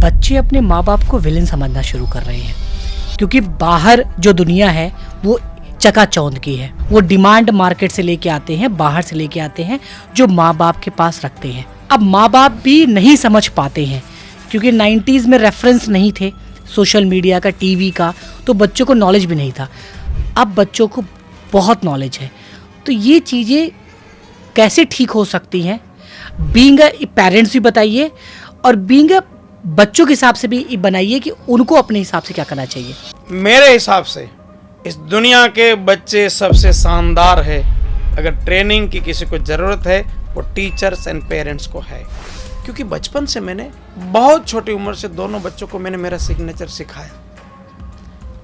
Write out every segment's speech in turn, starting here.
बच्चे अपने माँ बाप को विलेन समझना शुरू कर रहे हैं, क्योंकि बाहर जो दुनिया है वो चकाचौंध की है। वो डिमांड मार्केट से लेके आते हैं, बाहर से लेके आते हैं, जो माँ बाप के पास रखते हैं। अब माँ बाप भी नहीं समझ पाते हैं, क्योंकि 90s में रेफरेंस नहीं थे सोशल मीडिया का, टीवी का, तो बच्चों को नॉलेज भी नहीं था। अब बच्चों को बहुत नॉलेज है। तो ये चीज़ें कैसे ठीक हो सकती हैं? बीइंग अ पेरेंट्स भी बताइए, और बीइंग अ बच्चों के हिसाब से भी बनाइए कि उनको अपने हिसाब से क्या करना चाहिए। मेरे हिसाब से इस दुनिया के बच्चे सबसे शानदार है। अगर ट्रेनिंग की किसी को ज़रूरत है वो टीचर्स एंड पेरेंट्स को है, क्योंकि बचपन से मैंने बहुत छोटी उम्र से दोनों बच्चों को मैंने मेरा सिग्नेचर सिखाया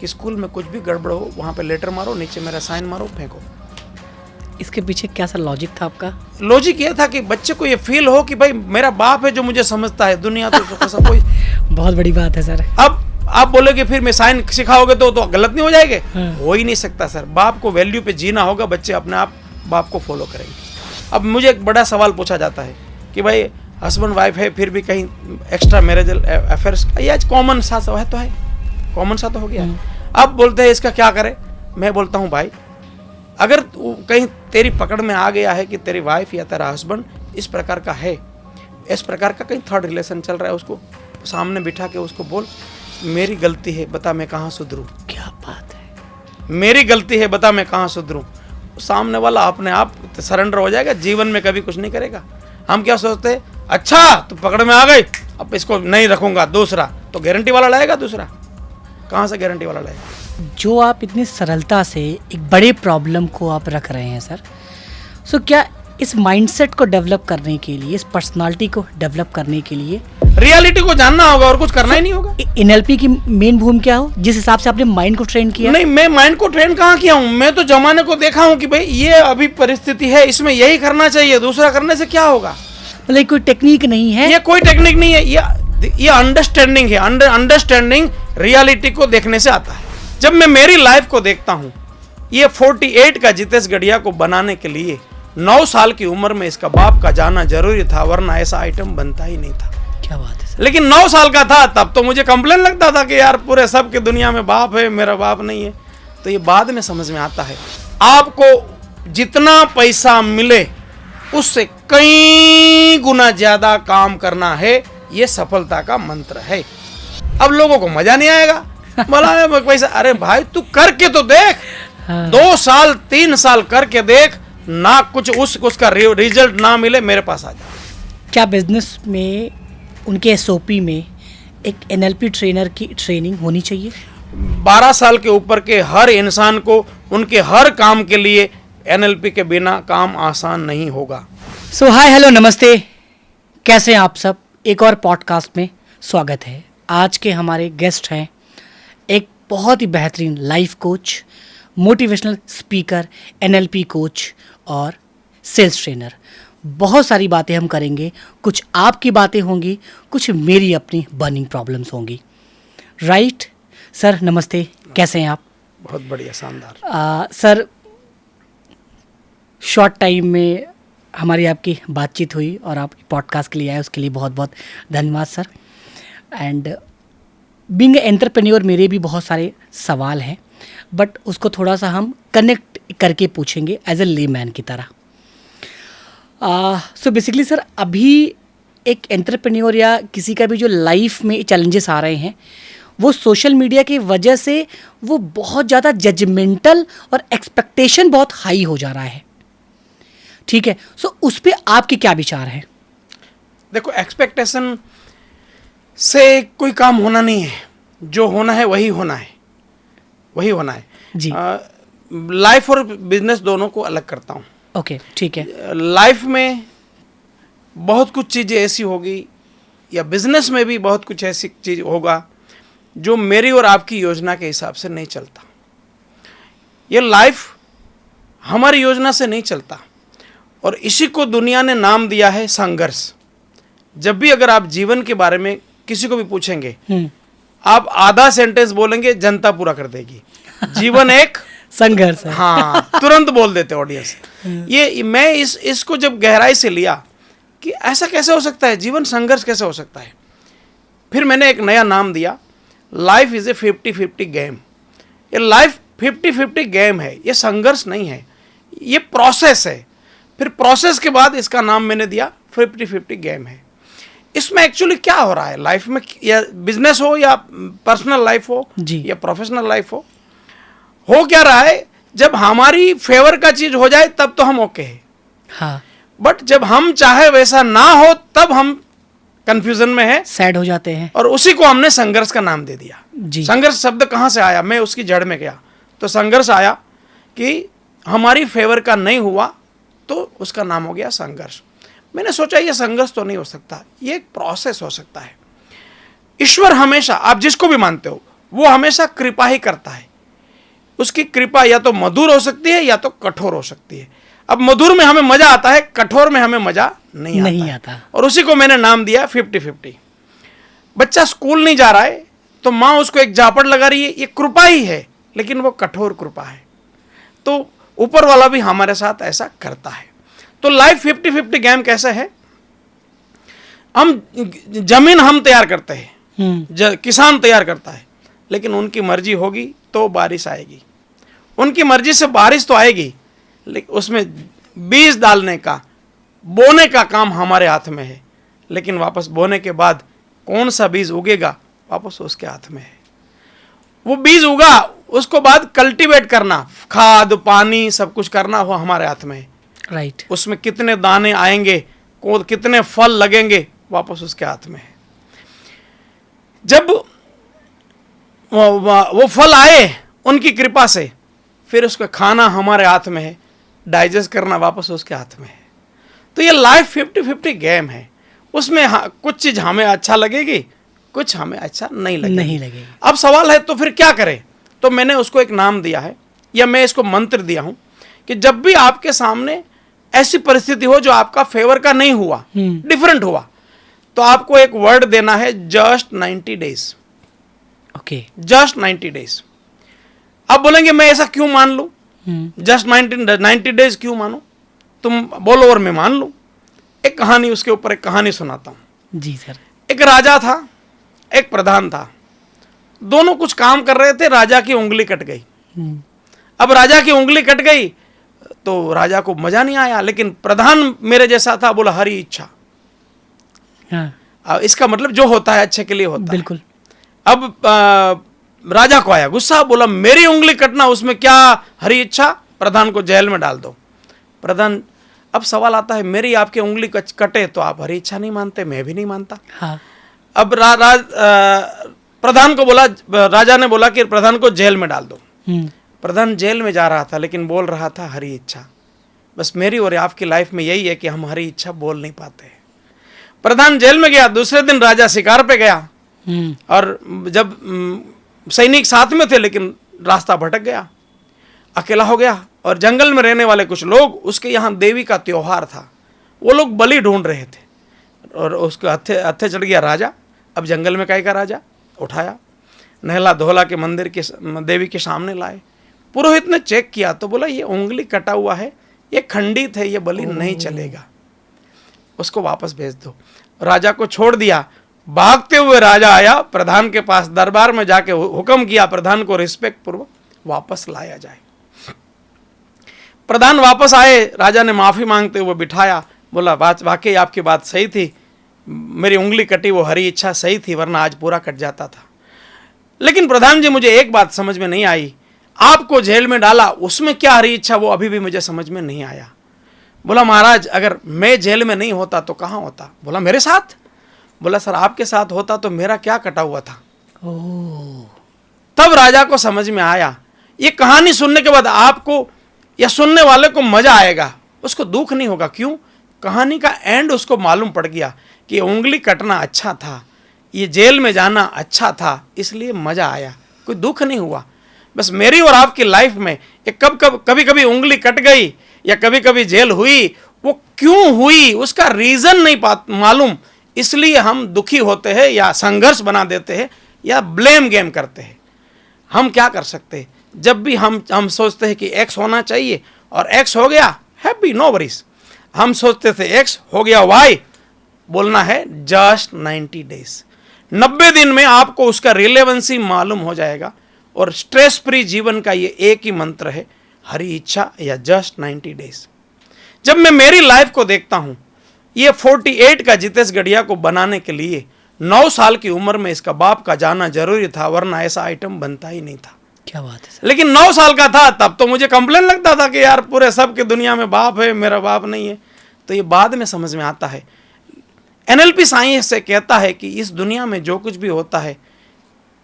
कि स्कूल में कुछ भी गड़बड़ हो वहाँ पे लेटर मारो, नीचे मेरा साइन मारो, फेंको। इसके पीछे क्या सा लॉजिक था आपका? लॉजिक ये था कि बच्चे को ये फील हो कि भाई मेरा बाप है जो मुझे समझता है, दुनिया तो सब कोई। बहुत बड़ी बात है सर। अब आप बोलोगे फिर मैं साइन सिखाओगे तो गलत नहीं हो जाएंगे? हो ही नहीं सकता सर। बाप को वैल्यू पे जीना होगा, बच्चे अपने आप बाप को फॉलो करेंगे। अब मुझे एक बड़ा सवाल पूछा जाता है कि भाई हस्बैंड वाइफ है, फिर भी कहीं एक्स्ट्रा मैरिजल अफेयर्स का, ये कॉमन सा है तो है, कॉमन सा तो हो गया। अब बोलते हैं इसका क्या करें? मैं बोलता हूँ भाई, अगर कहीं तेरी पकड़ में आ गया है कि तेरी वाइफ या तेरा हस्बैंड इस प्रकार का है, इस प्रकार का कहीं थर्ड रिलेशन चल रहा है, उसको सामने बिठा के उसको बोल, मेरी गलती है, बता मैं कहाँ सुधरूं। क्या बात है, मेरी गलती है, बता मैं कहाँ सुधरूं। सामने वाला अपने आप सरेंडर हो जाएगा, जीवन में कभी कुछ नहीं करेगा। हम क्या सोचते हैं, अच्छा तो पकड़ में आ गई, अब इसको नहीं रखूंगा, दूसरा तो गारंटी वाला लाएगा, दूसरा कहाँ से गारंटी वाला लाएगा? जो आप इतनी सरलता से एक बड़े प्रॉब्लम को आप रख रहे हैं सर, सो क्या इस माइंडसेट को डेवलप करने के लिए, इस पर्सनालिटी को डेवलप करने के लिए रियलिटी को जानना होगा और कुछ करना ही नहीं होगा। एनएलपी की मेन भूमिका क्या हो, जिस हिसाब से आपने माइंड को ट्रेन किया? नहीं, मैं माइंड को ट्रेन कहाँ किया हूँ, मैं तो जमाने को देखा हूँ कि भाई ये अभी परिस्थिति है, इसमें यही करना चाहिए, दूसरा करने से क्या होगा। मतलब कोई टेक्निक नहीं है? ये कोई टेक्निक नहीं है, ये अंडरस्टैंडिंग है। अंडरस्टैंडिंग रियलिटी को देखने से आता है। जब मैं मेरी लाइफ को देखता हूँ, ये 48 का जितेश गढ़िया को बनाने के लिए 9 साल की उम्र में इसका बाप का जाना जरूरी था, वरना ऐसा आइटम बनता ही नहीं था। क्या बात है सर। लेकिन 9 साल का था तब तो मुझे कंप्लेन लगता था कि यार पूरे सब की दुनिया में बाप है, मेरा बाप नहीं है। तो ये बाद में समझ में आता है। आपको जितना पैसा मिले उससे कई गुना ज्यादा काम करना है, ये सफलता का मंत्र है। अब लोगों को मजा नहीं आएगा, बोला पैसा, अरे भाई तू करके तो देख। हाँ। 2 साल 3 साल करके देख, ना कुछ उसका रिजल्ट ना मिले, मेरे पास आ जा। क्या बिजनेस में उनके एसओपी में एक एनएलपी ट्रेनर की ट्रेनिंग होनी चाहिए? 12 साल के ऊपर के हर इंसान को उनके हर काम के लिए एनएलपी के बिना काम आसान नहीं होगा। सो हाय हेलो नमस्ते, कैसे हैं आप सब? एक और पॉडकास्ट में स्वागत है। आज के हमारे गेस्ट हैं एक बहुत ही बेहतरीन life coach, motivational speaker, NLP coach और सेल्स ट्रेनर। बहुत सारी बातें हम करेंगे, कुछ आपकी बातें होंगी, कुछ मेरी अपनी बर्निंग प्रॉब्लम्स होंगी। राइट सर, नमस्ते, कैसे हैं आप? बहुत बढ़िया, शानदार। सर, शॉर्ट टाइम में हमारी आपकी बातचीत हुई और आप पॉडकास्ट के लिए आए, उसके लिए बहुत बहुत धन्यवाद सर। एंड बीइंग एंटरप्रेन्योर मेरे भी बहुत सारे सवाल हैं, बट उसको थोड़ा सा हम कनेक्ट करके पूछेंगे एज ए लेमैन की तरह। सो बेसिकली सर, अभी एक एंटरप्रेन्योर या किसी का भी जो लाइफ में चैलेंजेस आ रहे हैं, वो सोशल मीडिया की वजह से वो बहुत ज़्यादा जजमेंटल और एक्सपेक्टेशन बहुत हाई हो जा रहा है। ठीक है, सो उस पर आपके क्या विचार हैं? देखो, एक्सपेक्टेशन से कोई काम होना नहीं है, जो होना है वही होना है, वही होना है जी। लाइफ और बिजनेस दोनों को अलग करता हूँ। ओके, ठीक है। लाइफ में बहुत कुछ चीज़ें ऐसी होगी, या बिजनेस में भी बहुत कुछ ऐसी चीज़ होगा जो मेरी और आपकी योजना के हिसाब से नहीं चलता। ये लाइफ हमारी योजना से नहीं चलता, और इसी को दुनिया ने नाम दिया है संघर्ष। जब भी अगर आप जीवन के बारे में किसी को भी पूछेंगे, आप आधा सेंटेंस बोलेंगे, जनता पूरा कर देगी, जीवन एक संघर्ष है। हाँ, तुरंत बोल देते ऑडियंस। ये मैं इसको जब गहराई से लिया कि ऐसा कैसे हो सकता है, जीवन संघर्ष कैसे हो सकता है। फिर मैंने एक नया नाम दिया, लाइफ इज़ ए 50-50 गेम। ये लाइफ 50-50 गेम है, ये संघर्ष नहीं है, ये प्रोसेस है। फिर प्रोसेस के बाद इसका नाम मैंने दिया 50-50 गेम है। इसमें एक्चुअली क्या हो रहा है लाइफ में, या बिजनेस हो या पर्सनल लाइफ हो जी। या प्रोफेशनल लाइफ हो क्या रहा है, जब हमारी फेवर का चीज हो जाए तब तो हम ओके है, हाँ, बट जब हम चाहे वैसा ना हो तब हम कंफ्यूजन में है, सैड हो जाते हैं। और उसी को हमने संघर्ष का नाम दे दिया। जी। संघर्ष शब्द कहाँ से आया, मैं उसकी जड़ में गया तो संघर्ष आया कि हमारी फेवर का नहीं हुआ तो उसका नाम हो गया संघर्ष। मैंने सोचा ये संघर्ष तो नहीं हो सकता, ये एक प्रोसेस हो सकता है। ईश्वर हमेशा, आप जिसको भी मानते हो, वो हमेशा कृपा ही करता है। उसकी कृपा या तो मधुर हो सकती है या तो कठोर हो सकती है। अब मधुर में हमें मजा आता है, कठोर में हमें मजा नहीं आता। और उसी को मैंने नाम दिया 50-50। बच्चा स्कूल नहीं जा रहा है तो माँ उसको एक झापड़ लगा रही है, ये कृपा ही है, लेकिन वो कठोर कृपा है। तो ऊपर वाला भी हमारे साथ ऐसा करता है। तो लाइफ 50-50 गेम कैसे है, हम जमीन हम तैयार करते हैं, किसान तैयार करता है, लेकिन उनकी मर्जी होगी तो बारिश आएगी। उनकी मर्जी से बारिश तो आएगी, लेकिन उसमें बीज डालने का, बोने का काम हमारे हाथ में है, लेकिन वापस बोने के बाद कौन सा बीज उगेगा वापस उसके हाथ में है। वो बीज उगा, उसको बाद कल्टीवेट करना, खाद पानी सब कुछ करना, वो हमारे हाथ में है। राइट। उसमें कितने दाने आएंगे, कितने फल लगेंगे, वापस उसके हाथ में है। जब वो फल आए उनकी कृपा से, फिर उसका खाना हमारे हाथ में है, डाइजेस्ट करना वापस उसके हाथ में है। तो ये लाइफ 50-50 गेम है। उसमें कुछ चीज हमें अच्छा लगेगी, कुछ हमें अच्छा नहीं लगेगी। अब सवाल है तो फिर क्या करें, तो मैंने उसको एक नाम दिया है, या मैं इसको मंत्र दिया हूं कि जब भी आपके सामने ऐसी परिस्थिति हो जो आपका फेवर का नहीं हुआ, डिफरेंट हुआ, तो आपको एक वर्ड देना है, just 90 days. Okay, just 90 days. आप बोलेंगे मैं ऐसा क्यों मान लूं, जस्ट 90 डेज क्यों मानो, तुम बोलो और मैं मान लूं। एक कहानी, उसके ऊपर एक कहानी सुनाता हूं। जी सर। एक राजा था, एक प्रधान था, दोनों कुछ काम कर रहे थे, राजा की उंगली कट गई। अब राजा की उंगली कट गई तो राजा को मजा नहीं आया, लेकिन प्रधान मेरे जैसा था, बोला हरी इच्छा। हाँ। इसका मतलब जो होता है अच्छे के लिए होता है। बिल्कुल। अब राजा को आया गुस्सा, बोला मेरी उंगली कटना, उसमें क्या हरी इच्छा, प्रधान को जेल में डाल दो। प्रधान, अब सवाल आता है, मेरी आपकी उंगली कटे तो आप हरी इच्छा नहीं मानते, मैं भी नहीं मानता। हाँ। अब प्रधान को बोला, राजा ने बोला कि प्रधान को जेल में डाल दो। प्रधान जेल में जा रहा था, लेकिन बोल रहा था हरी इच्छा। बस मेरी और आपकी लाइफ में यही है कि हम हरी इच्छा बोल नहीं पाते। प्रधान जेल में गया, दूसरे दिन राजा शिकार पे गया, और जब सैनिक साथ में थे लेकिन रास्ता भटक गया, अकेला हो गया, और जंगल में रहने वाले कुछ लोग, उसके यहाँ देवी का त्योहार था, वो लोग बलि ढूंढ रहे थे, और उसके हत्थे चढ़ गया राजा। अब जंगल में का राजा उठाया, नहला धोला के मंदिर के देवी के सामने लाए। पुरोहित ने चेक किया तो बोला ये उंगली कटा हुआ है, ये खंडित है, ये बलि नहीं चलेगा, उसको वापस भेज दो। राजा को छोड़ दिया। भागते हुए राजा आया प्रधान के पास, दरबार में जाके हुक्म किया प्रधान को रिस्पेक्ट पूर्वक वापस लाया जाए। प्रधान वापस आए, राजा ने माफी मांगते हुए बिठाया, बोला वाकई आपकी बात सही थी, मेरी उंगली कटी, वो हरी इच्छा सही थी, वरना आज पूरा कट जाता था। लेकिन प्रधान जी मुझे एक बात समझ में नहीं आई, आपको जेल में डाला, उसमें क्या हरी इच्छा, वो अभी भी मुझे समझ में नहीं आया। बोला महाराज अगर मैं जेल में नहीं होता तो कहाँ होता? बोला मेरे साथ। बोला सर आपके साथ होता तो मेरा क्या कटा हुआ था। तब राजा को समझ में आया। ये कहानी सुनने के बाद आपको या सुनने वाले को मजा आएगा, उसको दुख नहीं होगा। क्यों? कहानी का एंड उसको मालूम पड़ गया कि उंगली कटना अच्छा था, ये जेल में जाना अच्छा था, इसलिए मजा आया, कोई दुख नहीं हुआ। बस मेरी और आपकी लाइफ में कभी कभी उंगली कट गई या कभी कभी जेल हुई, वो क्यों हुई उसका रीजन नहीं मालूम, इसलिए हम दुखी होते हैं या संघर्ष बना देते हैं या ब्लेम गेम करते हैं। हम क्या कर सकते हैं? जब भी हम सोचते हैं कि एक्स होना चाहिए और एक्स हो गया, हैप्पी, नो वरीज। हम सोचते थे एक्स हो गया वाई, बोलना है जस्ट 90 डेज। 90 दिन में आपको उसका रिलेवेंसी मालूम हो जाएगा। और स्ट्रेस फ्री जीवन का ये एक ही मंत्र है, हरी इच्छा या जस्ट 90 डेज। जब मैं मेरी लाइफ को देखता हूं, ये 48 का जितेश गढ़िया को बनाने के लिए 9 साल की उम्र में इसका बाप का जाना जरूरी था, वरना ऐसा आइटम बनता ही नहीं था। क्या बात है सर। लेकिन 9 साल का था तब तो मुझे कंप्लेन लगता था कि यार पूरे सब की दुनिया में बाप है, मेरा बाप नहीं है। तो ये बाद में समझ में आता है। NLP साइंस से कहता है कि इस दुनिया में जो कुछ भी होता है,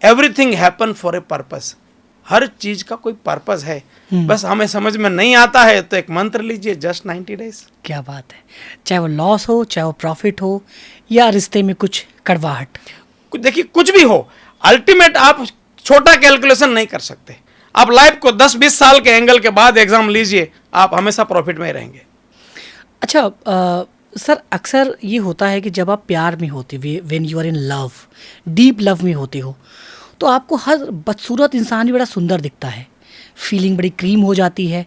everything happen for a purpose. हर चीज का कोई पर्पस है, बस हमें समझ में नहीं आता है। तो एक मंत्र लीजिए, जस्ट 90 डेज। क्या बात है। चाहे वो लॉस हो, चाहे वो प्रॉफिट हो, या रिश्ते में कुछ कड़वाहट, देखिए कुछ भी हो, अल्टीमेट आप छोटा कैलकुलेशन नहीं कर सकते। आप लाइफ को 10-20 साल के एंगल के बाद एग्जाम लीजिए, आप हमेशा प्रॉफिट में ही रहेंगे। अच्छा सर, अक्सर ये होता है कि जब आप प्यार में होते, when you are in love, deep love में होते हो, तो आपको हर बदसूरत इंसान भी बड़ा सुंदर दिखता है, फीलिंग बड़ी क्रीम हो जाती है,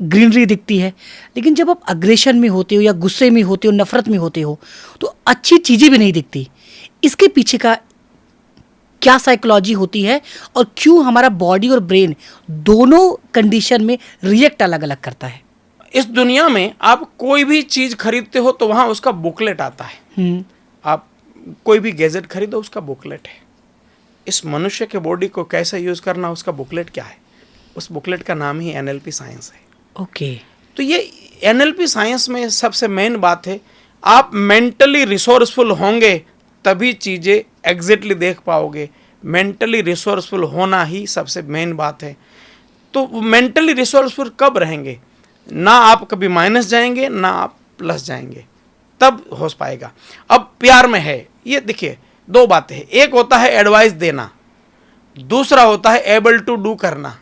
ग्रीनरी दिखती है। लेकिन जब आप अग्रेशन में होते हो या गुस्से में होते हो, नफरत में होते हो, तो अच्छी चीज़ें भी नहीं दिखती। इसके पीछे का क्या साइकोलॉजी होती है, और क्यों हमारा बॉडी और ब्रेन दोनों कंडीशन में रिएक्ट अलग अलग करता है? इस दुनिया में आप कोई भी चीज खरीदते हो तो वहां उसका बुकलेट आता है। आप कोई भी गैजेट खरीदो, उसका बुकलेट है। इस मनुष्य के बॉडी को कैसे यूज करना, उसका बुकलेट क्या है? उस बुकलेट का नाम ही NLP साइंस है। ओके। तो ये NLP साइंस में सबसे मेन बात है, आप मेंटली रिसोर्सफुल होंगे तभी चीजें एग्जैक्टली देख पाओगे। मेंटली रिसोर्सफुल होना ही सबसे मेन बात है। तो मेंटली रिसोर्सफुल कब रहेंगे? ना आप कभी माइनस जाएंगे, ना आप प्लस जाएंगे, तब हो पाएगा। अब प्यार में है, ये देखिए 2 बातें हैं। एक होता है एडवाइस देना, दूसरा होता है एबल टू डू करना।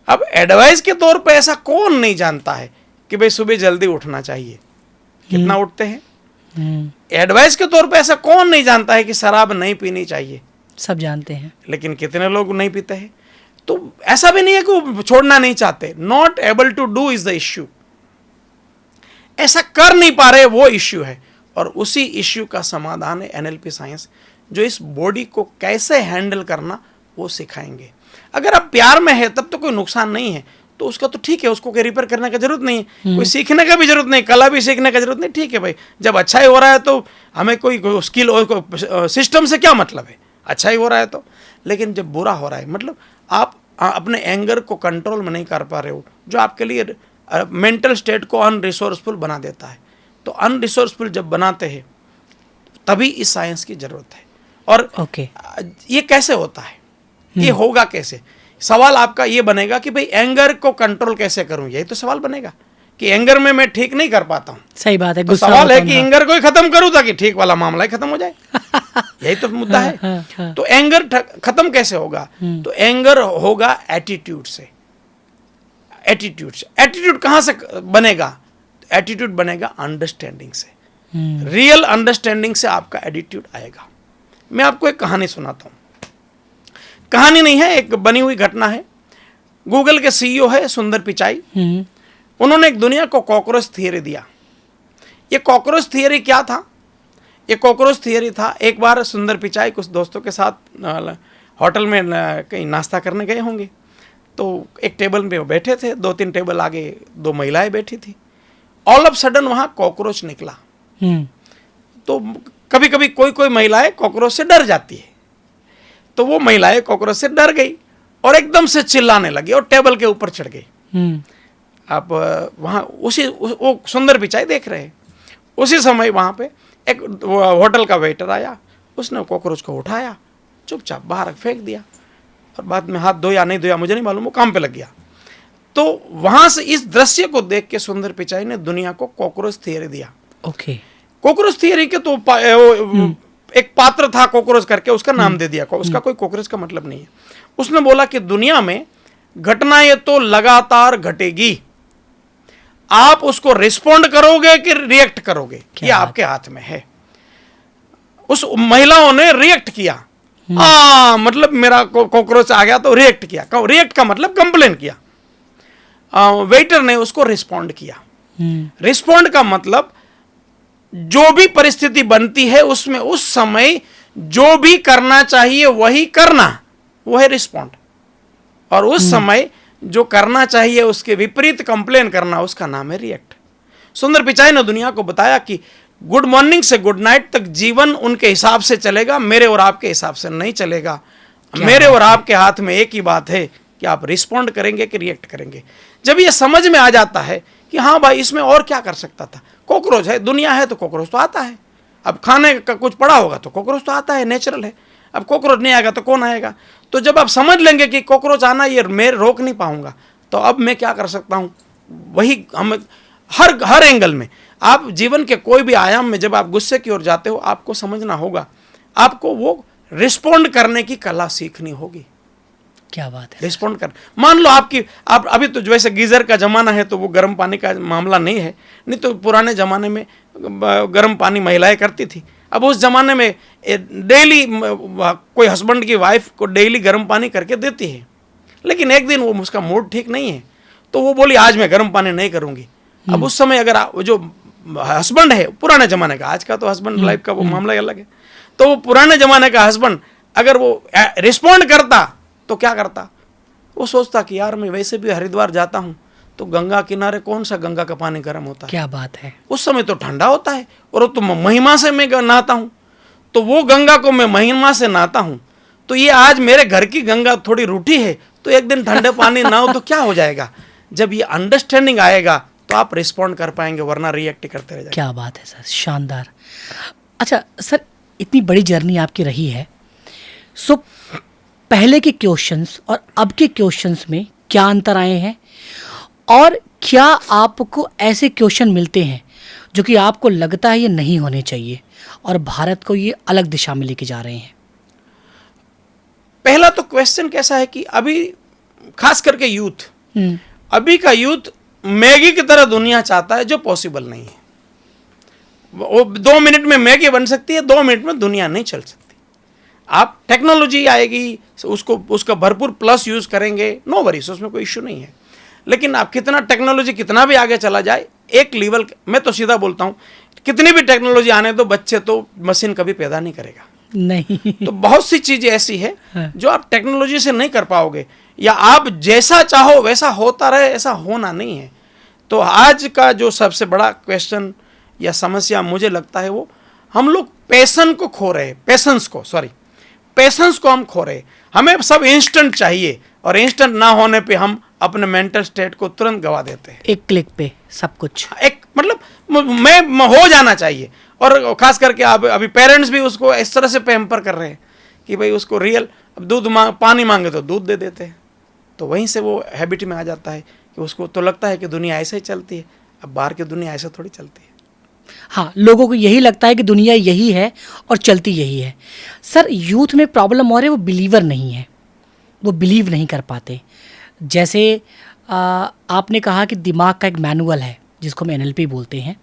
अब एडवाइस के तौर पे ऐसा कौन नहीं जानता है कि भाई सुबह जल्दी उठना चाहिए, कितना उठते हैं? एडवाइस के तौर पे ऐसा कौन नहीं जानता है कि शराब नहीं पीनी चाहिए? सब जानते हैं, लेकिन कितने लोग नहीं पीते हैं? तो ऐसा भी नहीं है कि वो छोड़ना नहीं चाहते। Not able to do is the issue. ऐसा कर नहीं पा रहे, वो इश्यू है। और उसी इश्यू का समाधान है NLP साइंस, जो इस बॉडी को कैसे हैंडल करना वो सिखाएंगे। अगर आप प्यार में है तब तो कोई नुकसान नहीं है, तो उसका तो ठीक है, उसको कोई रिपेयर करने का जरूरत नहीं है, कोई सीखने का भी जरूरत नहीं, कला भी सीखने का जरूरत नहीं। ठीक है भाई, जब अच्छा ही हो रहा है तो हमें कोई स्किल और सिस्टम से क्या मतलब है, अच्छा ही हो रहा है तो। लेकिन जब बुरा हो रहा है, मतलब आप अपने एंगर को कंट्रोल में नहीं कर पा रहे हो, जो आपके लिए मेंटल स्टेट को अनरिसोर्सफुल बना देता है। तो अनरिसोर्सफुल जब बनाते हैं तभी इस साइंस की जरूरत है। और ये कैसे होता है, ये होगा कैसे? सवाल आपका ये बनेगा कि भाई एंगर को कंट्रोल कैसे करूं, यही तो सवाल बनेगा कि एंगर में मैं ठीक नहीं कर पाता हूं। सही बात है। तो सवाल है कि एंगर को ही खत्म करूं ताकि ठीक वाला मामला ही खत्म हो जाए। यही तो मुद्दा है। तो एंगर खत्म कैसे होगा? तो एंगर होगा एटीट्यूड से। एटीट्यूड कहां से बनेगा? एटीट्यूड बनेगा अंडरस्टैंडिंग से। रियल अंडरस्टैंडिंग से आपका एटीट्यूड आएगा। मैं आपको एक कहानी सुनाता हूं। कहानी नहीं है, एक बनी हुई घटना है। गूगल के CEO है सुंदर पिचाई। उन्होंने एक दुनिया को कॉकरोच थियरी दिया। ये कॉकरोच थियरी क्या था? ये कॉकरोच थियरी था, एक बार सुंदर पिचाई कुछ दोस्तों के साथ होटल में कहीं नाश्ता करने गए होंगे। तो एक टेबल पे बैठे थे, 2-3 टेबल आगे 2 महिलाएं बैठी थी। ऑल ऑफ सडन वहाँ कॉकरोच निकला। तो कभी कभी कोई महिलाएं कॉकरोच से डर जाती है, तो वो महिलाएं कॉकरोच से डर गई और एकदम से चिल्लाने लगी और टेबल के ऊपर चढ़ गई। आप वहाँ वो सुंदर पिचाई देख रहे हैं। उसी समय वहाँ पे एक होटल का वेटर आया, उसने कॉकरोच को उठाया, चुपचाप बाहर फेंक दिया और बाद में हाथ धोया नहीं धोया मुझे नहीं मालूम, वो काम पे लग गया। तो वहां से इस दृश्य को देख के सुंदर पिचाई ने दुनिया को कॉकरोच थियरी दिया। कॉकरोच थियरी के तो एक पात्र था कॉकरोच करके, उसका नाम दे दिया। उसका कोई कॉकरोच का मतलब नहीं है। उसने बोला कि दुनिया में घटनाएं तो लगातार घटेगी, आप उसको रिस्पॉन्ड करोगे कि रिएक्ट करोगे, ये आपके हाथ में है। उस महिलाओं ने रिएक्ट किया। मतलब मेरा कॉकरोच आ गया तो रिएक्ट किया। रिएक्ट का मतलब कंप्लेन किया। वेटर ने उसको रिस्पॉन्ड किया। रिस्पॉन्ड का मतलब जो भी परिस्थिति बनती है उसमें उस समय जो भी करना चाहिए वही करना, वो है रिस्पॉन्ड। और उस समय जो करना चाहिए उसके विपरीत कंप्लेन करना, उसका नाम है रिएक्ट। सुंदर पिचाई ने दुनिया को बताया कि गुड मॉर्निंग से गुड नाइट तक जीवन उनके हिसाब से चलेगा, मेरे और आपके हिसाब से नहीं चलेगा। मेरे और आपके हाथ में एक ही बात है कि आप रिस्पॉन्ड करेंगे कि रिएक्ट करेंगे। जब ये समझ में आ जाता है कि हाँ भाई इसमें और क्या कर सकता था, कॉकरोच है, दुनिया है तो कॉकरोच तो आता है, अब खाने का कुछ पड़ा होगा तो कॉकरोच तो आता है, नेचुरल है, अब कॉकरोच नहीं आएगा तो कौन आएगा। तो जब आप समझ लेंगे कि कॉकरोच आना ये मैं रोक नहीं पाऊंगा, तो अब मैं क्या कर सकता हूँ, वही हम हर एंगल में आप जीवन के कोई भी आयाम में जब आप गुस्से की ओर जाते हो, आपको समझना होगा, आपको वो रिस्पॉन्ड करने की कला सीखनी होगी। क्या बात है, रिस्पॉन्ड कर। मान लो आप अभी तो वैसे गीजर का जमाना है तो वो गर्म पानी का मामला नहीं है, नहीं तो पुराने जमाने में गर्म पानी महिलाएं करती थी। अब उस जमाने में डेली कोई हस्बैंड की वाइफ को डेली गर्म पानी करके देती है, लेकिन एक दिन वो उसका मूड ठीक नहीं है तो वो बोली आज मैं गर्म पानी नहीं करूंगी। अब उस समय अगर जो हस्बैंड है पुराने जमाने का, आज का तो हस्बैंड लाइफ का वो मामला अलग है, तो वो पुराने जमाने का हस्बैंड अगर वो रिस्पॉन्ड करता तो क्या करता, वो सोचता कि यार मैं वैसे भी हरिद्वार जाता हूँ तो गंगा किनारे कौन सा गंगा का पानी गर्म होता है, क्या बात है, उस समय तो ठंडा होता है, और तो महिमा से मैं नहाता हूँ, तो वो गंगा को मैं महिमा से नहाता हूँ, तो ये आज मेरे घर की गंगा थोड़ी रूठी है तो एक दिन ठंडे पानी ना हो तो क्या हो जाएगा। जब ये अंडरस्टैंडिंग आएगा तो आप रिस्पॉन्ड कर पाएंगे, वरना रिएक्ट करते रह जाएंगे। क्या बात है सर, शानदार। अच्छा सर, इतनी बड़ी जर्नी आपकी रही है, सो पहले के क्वेश्चंस और अब के क्वेश्चंस में क्या अंतर आए हैं, और क्या आपको ऐसे क्वेश्चन मिलते हैं जो कि आपको लगता है ये नहीं होने चाहिए और भारत को ये अलग दिशा में लेके जा रहे हैं? पहला तो क्वेश्चन कैसा है कि अभी खास करके यूथ, अभी का यूथ मैगी की तरह दुनिया चाहता है जो पॉसिबल नहीं है। वो 2 मिनट में मैगी बन सकती है, 2 मिनट में दुनिया नहीं चल सकती। आप टेक्नोलॉजी आएगी, उसका भरपूर प्लस यूज करेंगे, नो वरीज, उसमें कोई इश्यू नहीं है। लेकिन आप कितना टेक्नोलॉजी कितना भी आगे चला जाए, एक लेवल, मैं तो सीधा बोलता हूँ, कितनी भी टेक्नोलॉजी आने दो, बच्चे तो मशीन कभी पैदा नहीं करेगा। नहीं तो बहुत सी चीजें ऐसी है जो आप टेक्नोलॉजी से नहीं कर पाओगे, या आप जैसा चाहो वैसा होता रहे, ऐसा होना नहीं है। तो आज का जो सबसे बड़ा क्वेश्चन या समस्या मुझे लगता है, वो हम लोग पेशेंस को खो रहे हैं, पेशेंस को हम खो रहे हैं। हमें सब इंस्टेंट चाहिए, और इंस्टेंट ना होने पे हम अपने मेंटल स्टेट को तुरंत गवा देते हैं। एक क्लिक पे सब कुछ, एक मतलब मैं हो जाना चाहिए। और खास करके आप अभी पेरेंट्स भी उसको इस तरह से पैम्पर कर रहे हैं कि भाई उसको रियल, अब पानी मांगे तो दूध दे देते हैं, तो वहीं से वो हैबिट में आ जाता है कि उसको तो लगता है कि दुनिया ऐसे ही चलती है। अब बाहर की दुनिया ऐसे थोड़ी चलती है। हाँ, लोगों को यही लगता है कि दुनिया यही है और चलती यही है। सर, यूथ में प्रॉब्लम और है, वो बिलीवर नहीं है, वो बिलीव नहीं कर पाते। जैसे आपने कहा कि दिमाग का एक मैनुअल है जिसको हम NLP बोलते हैं,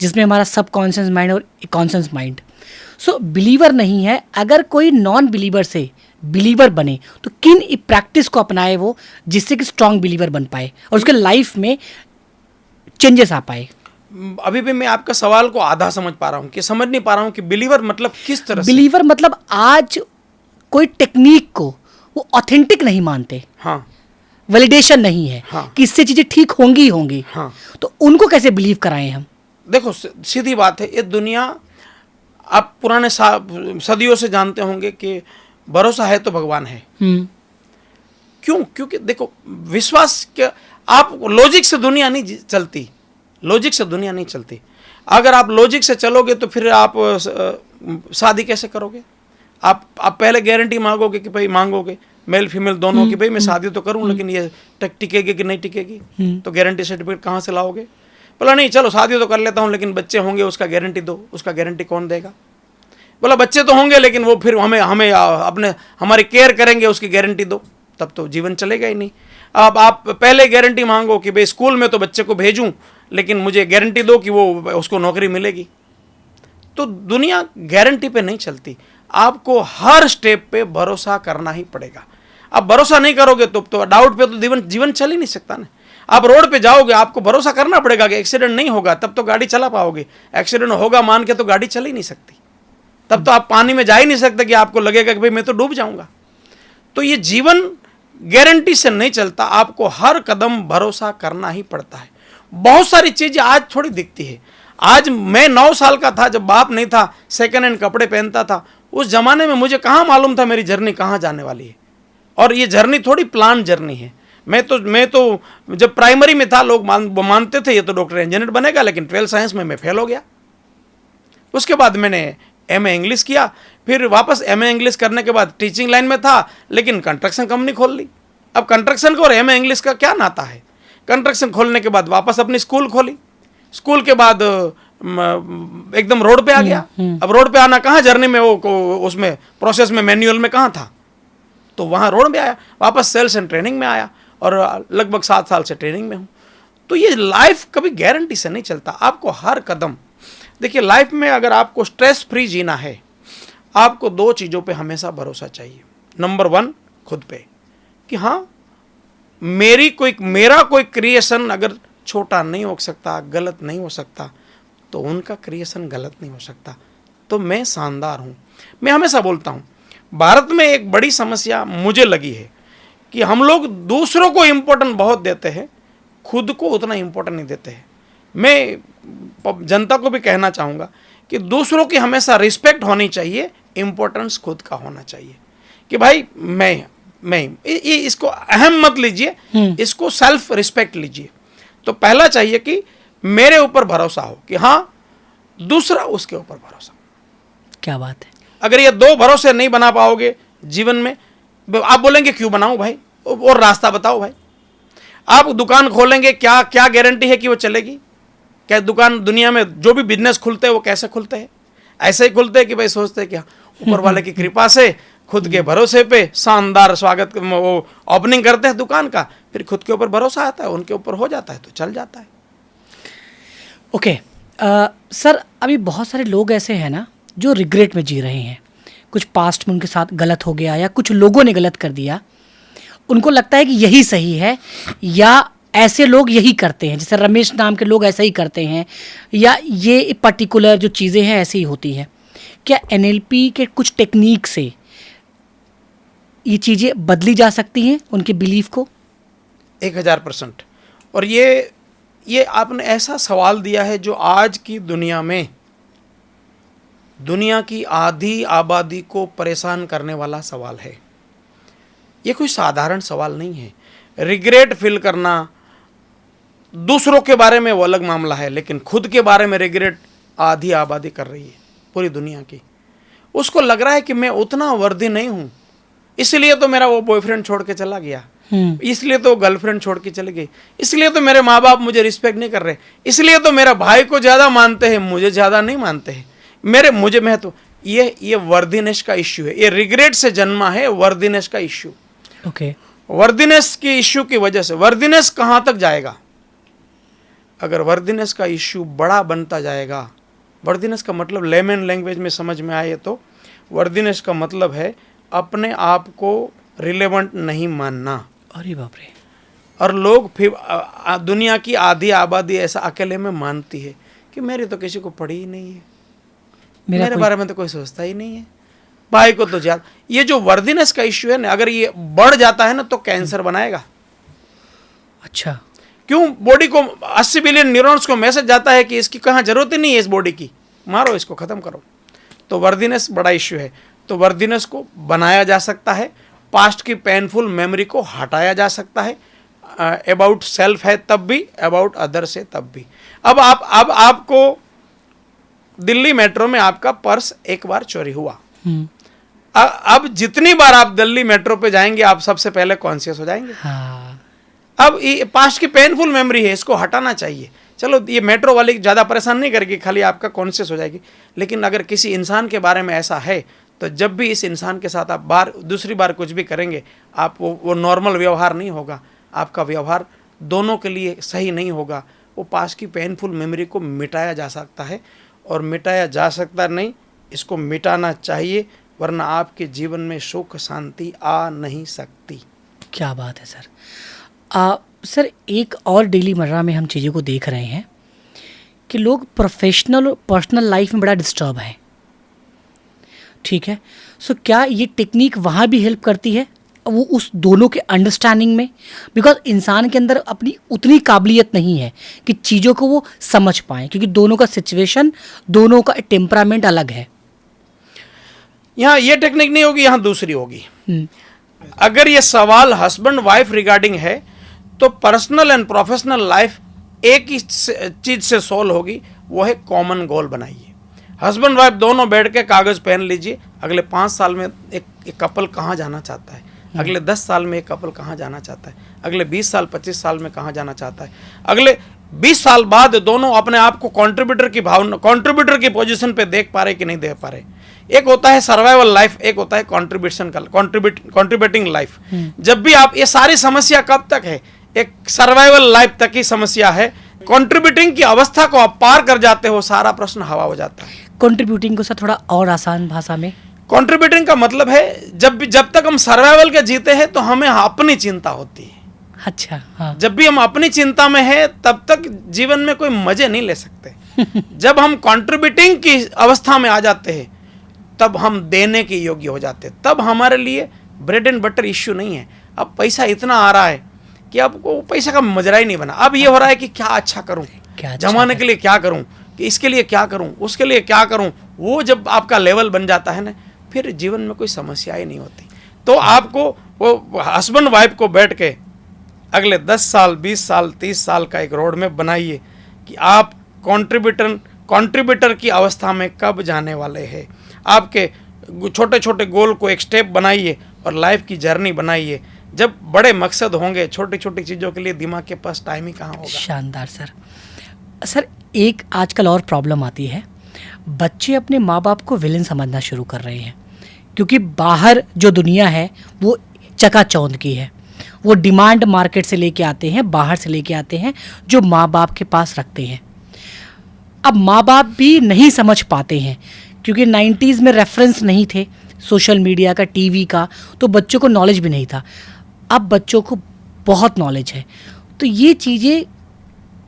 जिसमें हमारा सब कॉन्शियस माइंड और कॉन्शियस माइंड, सो बिलीवर नहीं है। अगर कोई नॉन बिलीवर से बिलीवर बने तो किन प्रैक्टिस को अपनाए वो, जिससे कि स्ट्रांग बिलीवर बन पाए और उसके लाइफ में चेंजेस आ पाए? अभी भी मैं आपका सवाल को आधा समझ पा रहा हूँ, कि समझ नहीं पा रहा हूँ कि बिलीवर मतलब किस तरह से। बिलीवर मतलब आज कोई टेक्निक को वो ऑथेंटिक नहीं मानते, हाँ, वैलिडेशन नहीं है, हाँ, कि इससे चीजें ठीक होंगी ही होंगी, हाँ, तो उनको कैसे बिलीव कराएं हम? देखो, सीधी बात है, ये दुनिया आप पुराने सदियों से जानते होंगे कि भरोसा है तो भगवान है। क्यों? क्योंकि देखो, विश्वास के, आप लॉजिक से दुनिया नहीं चलती, लॉजिक से दुनिया नहीं चलती। अगर आप लॉजिक से चलोगे तो फिर आप शादी कैसे करोगे? आप पहले गारंटी मांगोगे कि भाई, मांगोगे मेल फीमेल दोनों की, भाई मैं शादी तो करूं लेकिन ये टिकेगी कि नहीं टिकेगी, तो गारंटी सर्टिफिकेट कहाँ से लाओगे? बोला नहीं, चलो शादी तो कर लेता हूँ लेकिन बच्चे होंगे, उसका गारंटी दो। उसका गारंटी कौन देगा? बोला बच्चे तो होंगे लेकिन वो फिर हमें अपने हमारी केयर करेंगे, उसकी गारंटी दो। तब तो जीवन चलेगा ही नहीं। अब आप पहले गारंटी मांगो कि भाई स्कूल में तो बच्चे को भेजूं लेकिन मुझे गारंटी दो कि वो उसको नौकरी मिलेगी। तो दुनिया गारंटी पे नहीं चलती, आपको हर स्टेप पे भरोसा करना ही पड़ेगा। आप भरोसा नहीं करोगे तो डाउट पे तो जीवन चल ही नहीं सकता ना। आप रोड पे जाओगे, आपको भरोसा करना पड़ेगा कि एक्सीडेंट नहीं होगा, तब तो गाड़ी चला पाओगे। एक्सीडेंट होगा मान के तो गाड़ी चल ही नहीं सकती। तब तो आप पानी में जा ही नहीं सकते कि आपको लगेगा कि भाई मैं तो डूब जाऊंगा। तो ये जीवन गारंटी से नहीं चलता, आपको हर कदम भरोसा करना ही पड़ता है। बहुत सारी चीजें आज थोड़ी दिखती है। आज मैं 9 साल का था जब बाप नहीं था, सेकंड हैंड कपड़े पहनता था। उस जमाने में मुझे कहाँ मालूम था मेरी जर्नी कहाँ जाने वाली है, और ये जर्नी थोड़ी प्लान जर्नी है। मैं तो जब प्राइमरी में था लोग मानते थे ये तो डॉक्टर इंजीनियर बनेगा, लेकिन 12th साइंस में मैं फेल हो गया। उसके बाद मैंने एमए इंग्लिश किया, फिर वापस एमए इंग्लिश करने के बाद टीचिंग लाइन में था, लेकिन कंस्ट्रक्शन कंपनी खोल ली। अब कंस्ट्रक्शन को और एमए इंग्लिश का क्या नाता है। कंस्ट्रक्शन खोलने के बाद वापस अपनी स्कूल खोली, स्कूल के बाद एकदम रोड पे आ गया। अब रोड पे आना कहाँ जर्नी में वो उसमें प्रोसेस में मैन्युअल में कहाँ था, तो वहाँ रोड में आया। वापस सेल्स एंड ट्रेनिंग में आया और लगभग 7 साल से ट्रेनिंग में हूँ। तो ये लाइफ कभी गारंटी से नहीं चलता, आपको हर कदम देखिए। लाइफ में अगर आपको स्ट्रेस फ्री जीना है, आपको 2 चीज़ों पे हमेशा भरोसा चाहिए। नंबर 1 खुद पे, कि हाँ मेरा कोई क्रिएशन अगर छोटा नहीं हो सकता, गलत नहीं हो सकता, तो उनका क्रिएशन गलत नहीं हो सकता, तो मैं शानदार हूँ। मैं हमेशा बोलता हूँ, भारत में एक बड़ी समस्या मुझे लगी है कि हम लोग दूसरों को इम्पोर्टेंट बहुत देते हैं, खुद को उतना इम्पोर्टेंट नहीं देते हैं। मैं जनता को भी कहना चाहूँगा कि दूसरों की हमेशा रिस्पेक्ट होनी चाहिए, इम्पोर्टेंस खुद का होना चाहिए। कि भाई मैं इसको अहम मत लीजिए, इसको सेल्फ रिस्पेक्ट लीजिए। तो पहला चाहिए कि मेरे ऊपर भरोसा हो, कि हाँ दूसरा उसके ऊपर भरोसा। क्या बात है। अगर ये 2 भरोसे नहीं बना पाओगे जीवन में, आप बोलेंगे क्यों बनाऊं भाई, और रास्ता बताओ भाई। आप दुकान खोलेंगे, क्या क्या गारंटी है कि वो चलेगी। क्या दुकान, दुनिया में जो भी बिजनेस खुलते हैं वो कैसे खुलते हैं, ऐसे ही खुलते हैं कि भाई सोचते हैं कि ऊपर वाले की कृपा से, खुद के भरोसे पे शानदार स्वागत वो ओपनिंग करते हैं दुकान का, फिर खुद के ऊपर भरोसा आता है, उनके ऊपर हो जाता है तो चल जाता है। ओके सर, अभी बहुत सारे लोग ऐसे हैं ना जो रिग्रेट में जी रहे हैं। कुछ पास्ट में उनके साथ गलत हो गया या कुछ लोगों ने गलत कर दिया, उनको लगता है कि यही सही है, या ऐसे लोग यही करते हैं, जैसे रमेश नाम के लोग ऐसा ही करते हैं, या ये पर्टिकुलर जो चीज़ें हैं ऐसी ही होती हैं। क्या एनएलपी के कुछ टेक्निक से ये चीज़ें बदली जा सकती हैं, उनके बिलीफ को? 1000%। और ये आपने ऐसा सवाल दिया है जो आज की दुनिया में दुनिया की आधी आबादी को परेशान करने वाला सवाल है। ये कोई साधारण सवाल नहीं है। रिग्रेट फील करना, दूसरों के बारे में वो अलग मामला है, लेकिन खुद के बारे में रिग्रेट आधी आबादी कर रही है पूरी दुनिया की। उसको लग रहा है कि मैं उतना वर्दी नहीं हूँ, इसलिए तो मेरा वो बॉयफ्रेंड छोड़ के चला गया, इसलिए तो गर्लफ्रेंड छोड़ के चली गई, इसलिए तो मेरे माँ बाप मुझे रिस्पेक्ट नहीं कर रहे, इसलिए तो मेरा भाई को ज़्यादा मानते हैं, मुझे ज़्यादा नहीं मानते हैं, मुझे महत्व। ये वर्दीनेस का इश्यू है, ये रिग्रेट से जन्मा है वर्दीनेस का इश्यू। ओके। वर्दीनेस की इश्यू की वजह से वर्दीनेस कहाँ तक जाएगा? अगर वर्दीनेस का इश्यू बड़ा बनता जाएगा, वर्दीनेस का मतलब लेमन लैंग्वेज में समझ में आए तो वर्दीनेस का मतलब है अपने आप को रिलेवेंट नहीं मानना। अरे बाप रे। और लोग फिर दुनिया की आधी आबादी ऐसा अकेले में मानती है कि मेरी तो किसी को पड़ी ही नहीं है, मेरे बारे में तो कोई सोचता ही नहीं है, भाई को तो ज्यादा। ये जो वर्दीनेस का इश्यू है ना, अगर ये बढ़ जाता है ना तो कैंसर बनाएगा। अच्छा। क्यों? बॉडी को 80 बिलियन न्यूरॉन्स को मैसेज जाता है कि इसकी कहाँ जरूरत ही नहीं है, इस बॉडी की, मारो इसको, खत्म करो। तो वर्दीनेस बड़ा इश्यू है। तो वर्दीनेस को बनाया जा सकता है, पास्ट की पेनफुल मेमोरी को हटाया जा सकता है। अबाउट सेल्फ है तब भी, अबाउट अदर्स है तब भी। अब आपको दिल्ली मेट्रो में आपका पर्स एक बार चोरी हुआ, अब जितनी बार आप दिल्ली मेट्रो पे जाएंगे आप सबसे पहले कॉन्शियस हो जाएंगे। हाँ। अब ये पास्ट की पेनफुल मेमोरी है, इसको हटाना चाहिए। चलो ये मेट्रो वाली ज़्यादा परेशान नहीं करेगी, खाली आपका कॉन्शियस हो जाएगी। लेकिन अगर किसी इंसान के बारे में ऐसा है तो जब भी इस इंसान के साथ आप दूसरी बार कुछ भी करेंगे, आप वो नॉर्मल व्यवहार नहीं होगा, आपका व्यवहार दोनों के लिए सही नहीं होगा। वो पास्ट की पेनफुल मेमोरी को मिटाया जा सकता है, और मिटाया जा सकता नहीं, इसको मिटाना चाहिए, वरना आपके जीवन में सुख शांति आ नहीं सकती। क्या बात है सर। सर, एक और डेली मर्रा में हम चीज़ों को देख रहे हैं कि लोग प्रोफेशनल और पर्सनल लाइफ में बड़ा डिस्टर्ब हैं। ठीक है। सो क्या ये टेक्निक वहाँ भी हेल्प करती है वो उस दोनों के अंडरस्टैंडिंग में? बिकॉज इंसान के अंदर अपनी उतनी काबिलियत नहीं है कि चीज़ों को वो समझ पाए, क्योंकि दोनों का सिचुएशन, दोनों का टेम्परामेंट अलग है। यहाँ ये टेक्निक नहीं होगी, यहाँ दूसरी होगी। हम्म, अगर ये सवाल हस्बैंड वाइफ रिगार्डिंग है तो पर्सनल एंड प्रोफेशनल लाइफ एक ही चीज से सोल्व होगी, वो है कॉमन गोल बनाइए। हस्बैंड वाइफ दोनों बैठ के कागज पेन लीजिए, अगले 5 साल में एक कपल कहाँ जाना चाहता है, अगले 10 साल में एक कपल कहाँ जाना चाहता है, अगले 20 साल 25 साल में कहाँ जाना चाहता है, अगले 20 साल बाद दोनों अपने आप को कंट्रीब्यूटर की भावना, कंट्रीब्यूटर की पोजीशन पे देख पा रहे कि नहीं देख पा रहे। एक होता है सर्वाइवल लाइफ, एक होता है कंट्रीब्यूशन का कंट्रीब्यूटिंग लाइफ। जब भी आप, ये सारी समस्या कब तक है, एक सर्वाइवल लाइफ तक की समस्या है। कंट्रीब्यूटिंग की अवस्था को आप पार कर जाते हो, सारा प्रश्न हवा हो जाता है। कंट्रीब्यूटिंग को सर थोड़ा और आसान भाषा में? कंट्रीब्यूटिंग का मतलब है जब तक हम सर्वाइवल के जीते हैं तो हमें अपनी चिंता होती है। अच्छा, हाँ। जब भी हम अपनी चिंता में हैं तब तक जीवन में कोई मजे नहीं ले सकते। जब हम कंट्रीब्यूटिंग की अवस्था में आ जाते हैं तब हम देने के योग्य हो जाते हैं। तब हमारे लिए ब्रेड एंड बटर इश्यू नहीं है। अब पैसा इतना आ रहा है कि अब वो पैसा का मजरा ही नहीं बना। अब ये हो रहा है कि क्या अच्छा करूं, जमाने के लिए क्या करूं, कि इसके लिए क्या करूं, उसके लिए क्या करूं। वो जब आपका लेवल बन जाता है ना, फिर जीवन में कोई समस्या ही नहीं होती। तो आपको वो हस्बैंड वाइफ को बैठ के अगले 10 साल 20 साल 30 साल का एक रोड मैप बनाइए कि आप कंट्रीब्यूटर की अवस्था में कब जाने वाले हैं। आपके छोटे छोटे गोल को एक स्टेप बनाइए और लाइफ की जर्नी बनाइए। जब बड़े मकसद होंगे, छोटी छोटी चीज़ों के लिए दिमाग के पास टाइम ही कहाँ होगा। शानदार सर। सर एक आजकल और प्रॉब्लम आती है, बच्चे अपने माँ बाप को विलेन समझना शुरू कर रहे हैं, क्योंकि बाहर जो दुनिया है वो चकाचौंध की है। वो डिमांड मार्केट से लेके आते हैं, बाहर से लेके आते हैं, जो माँ बाप के पास रखते हैं। अब माँ बाप भी नहीं समझ पाते हैं, क्योंकि 90s में रेफरेंस नहीं थे सोशल मीडिया का, टीवी का, तो बच्चों को नॉलेज भी नहीं था। अब बच्चों को बहुत नॉलेज है। तो ये चीज़ें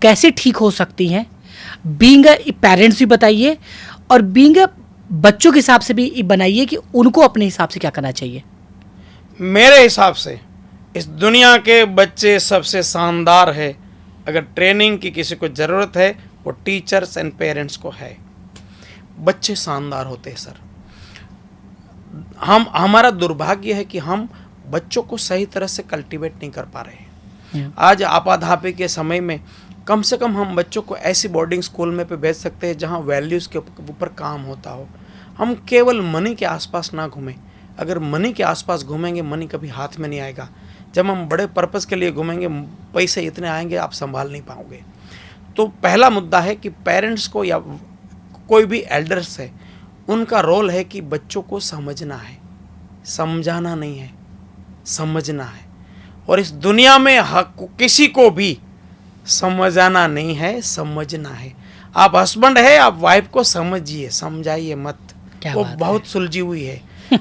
कैसे ठीक हो सकती हैं? बीइंग अ पेरेंट्स भी बताइए, और बीइंग अ बच्चों के हिसाब से भी बनाइए कि उनको अपने हिसाब से क्या करना चाहिए। मेरे हिसाब से इस दुनिया के बच्चे सबसे शानदार है। अगर ट्रेनिंग की किसी को ज़रूरत है वो टीचर्स एंड पेरेंट्स को है। बच्चे शानदार होते हैं सर। हमारा दुर्भाग्य है कि हम बच्चों को सही तरह से कल्टीवेट नहीं कर पा रहे हैं। आज आपाधापी के समय में कम से कम हम बच्चों को ऐसी बोर्डिंग स्कूल में पे भेज सकते हैं जहाँ वैल्यूज़ के ऊपर काम होता हो। हम केवल मनी के आसपास ना घूमें। अगर मनी के आसपास घूमेंगे, मनी कभी हाथ में नहीं आएगा। जब हम बड़े पर्पस के लिए घूमेंगे, पैसे इतने आएंगे आप संभाल नहीं पाओगे। तो पहला मुद्दा है कि पेरेंट्स को या कोई भी एल्डर्स है, उनका रोल है कि बच्चों को समझना है, समझाना नहीं है, समझना है। और इस दुनिया में किसी को भी समझाना नहीं है, समझना है। आप हस्बैंड है, आप वाइफ को समझिए, समझाइए मत। वो बहुत सुलझी हुई है।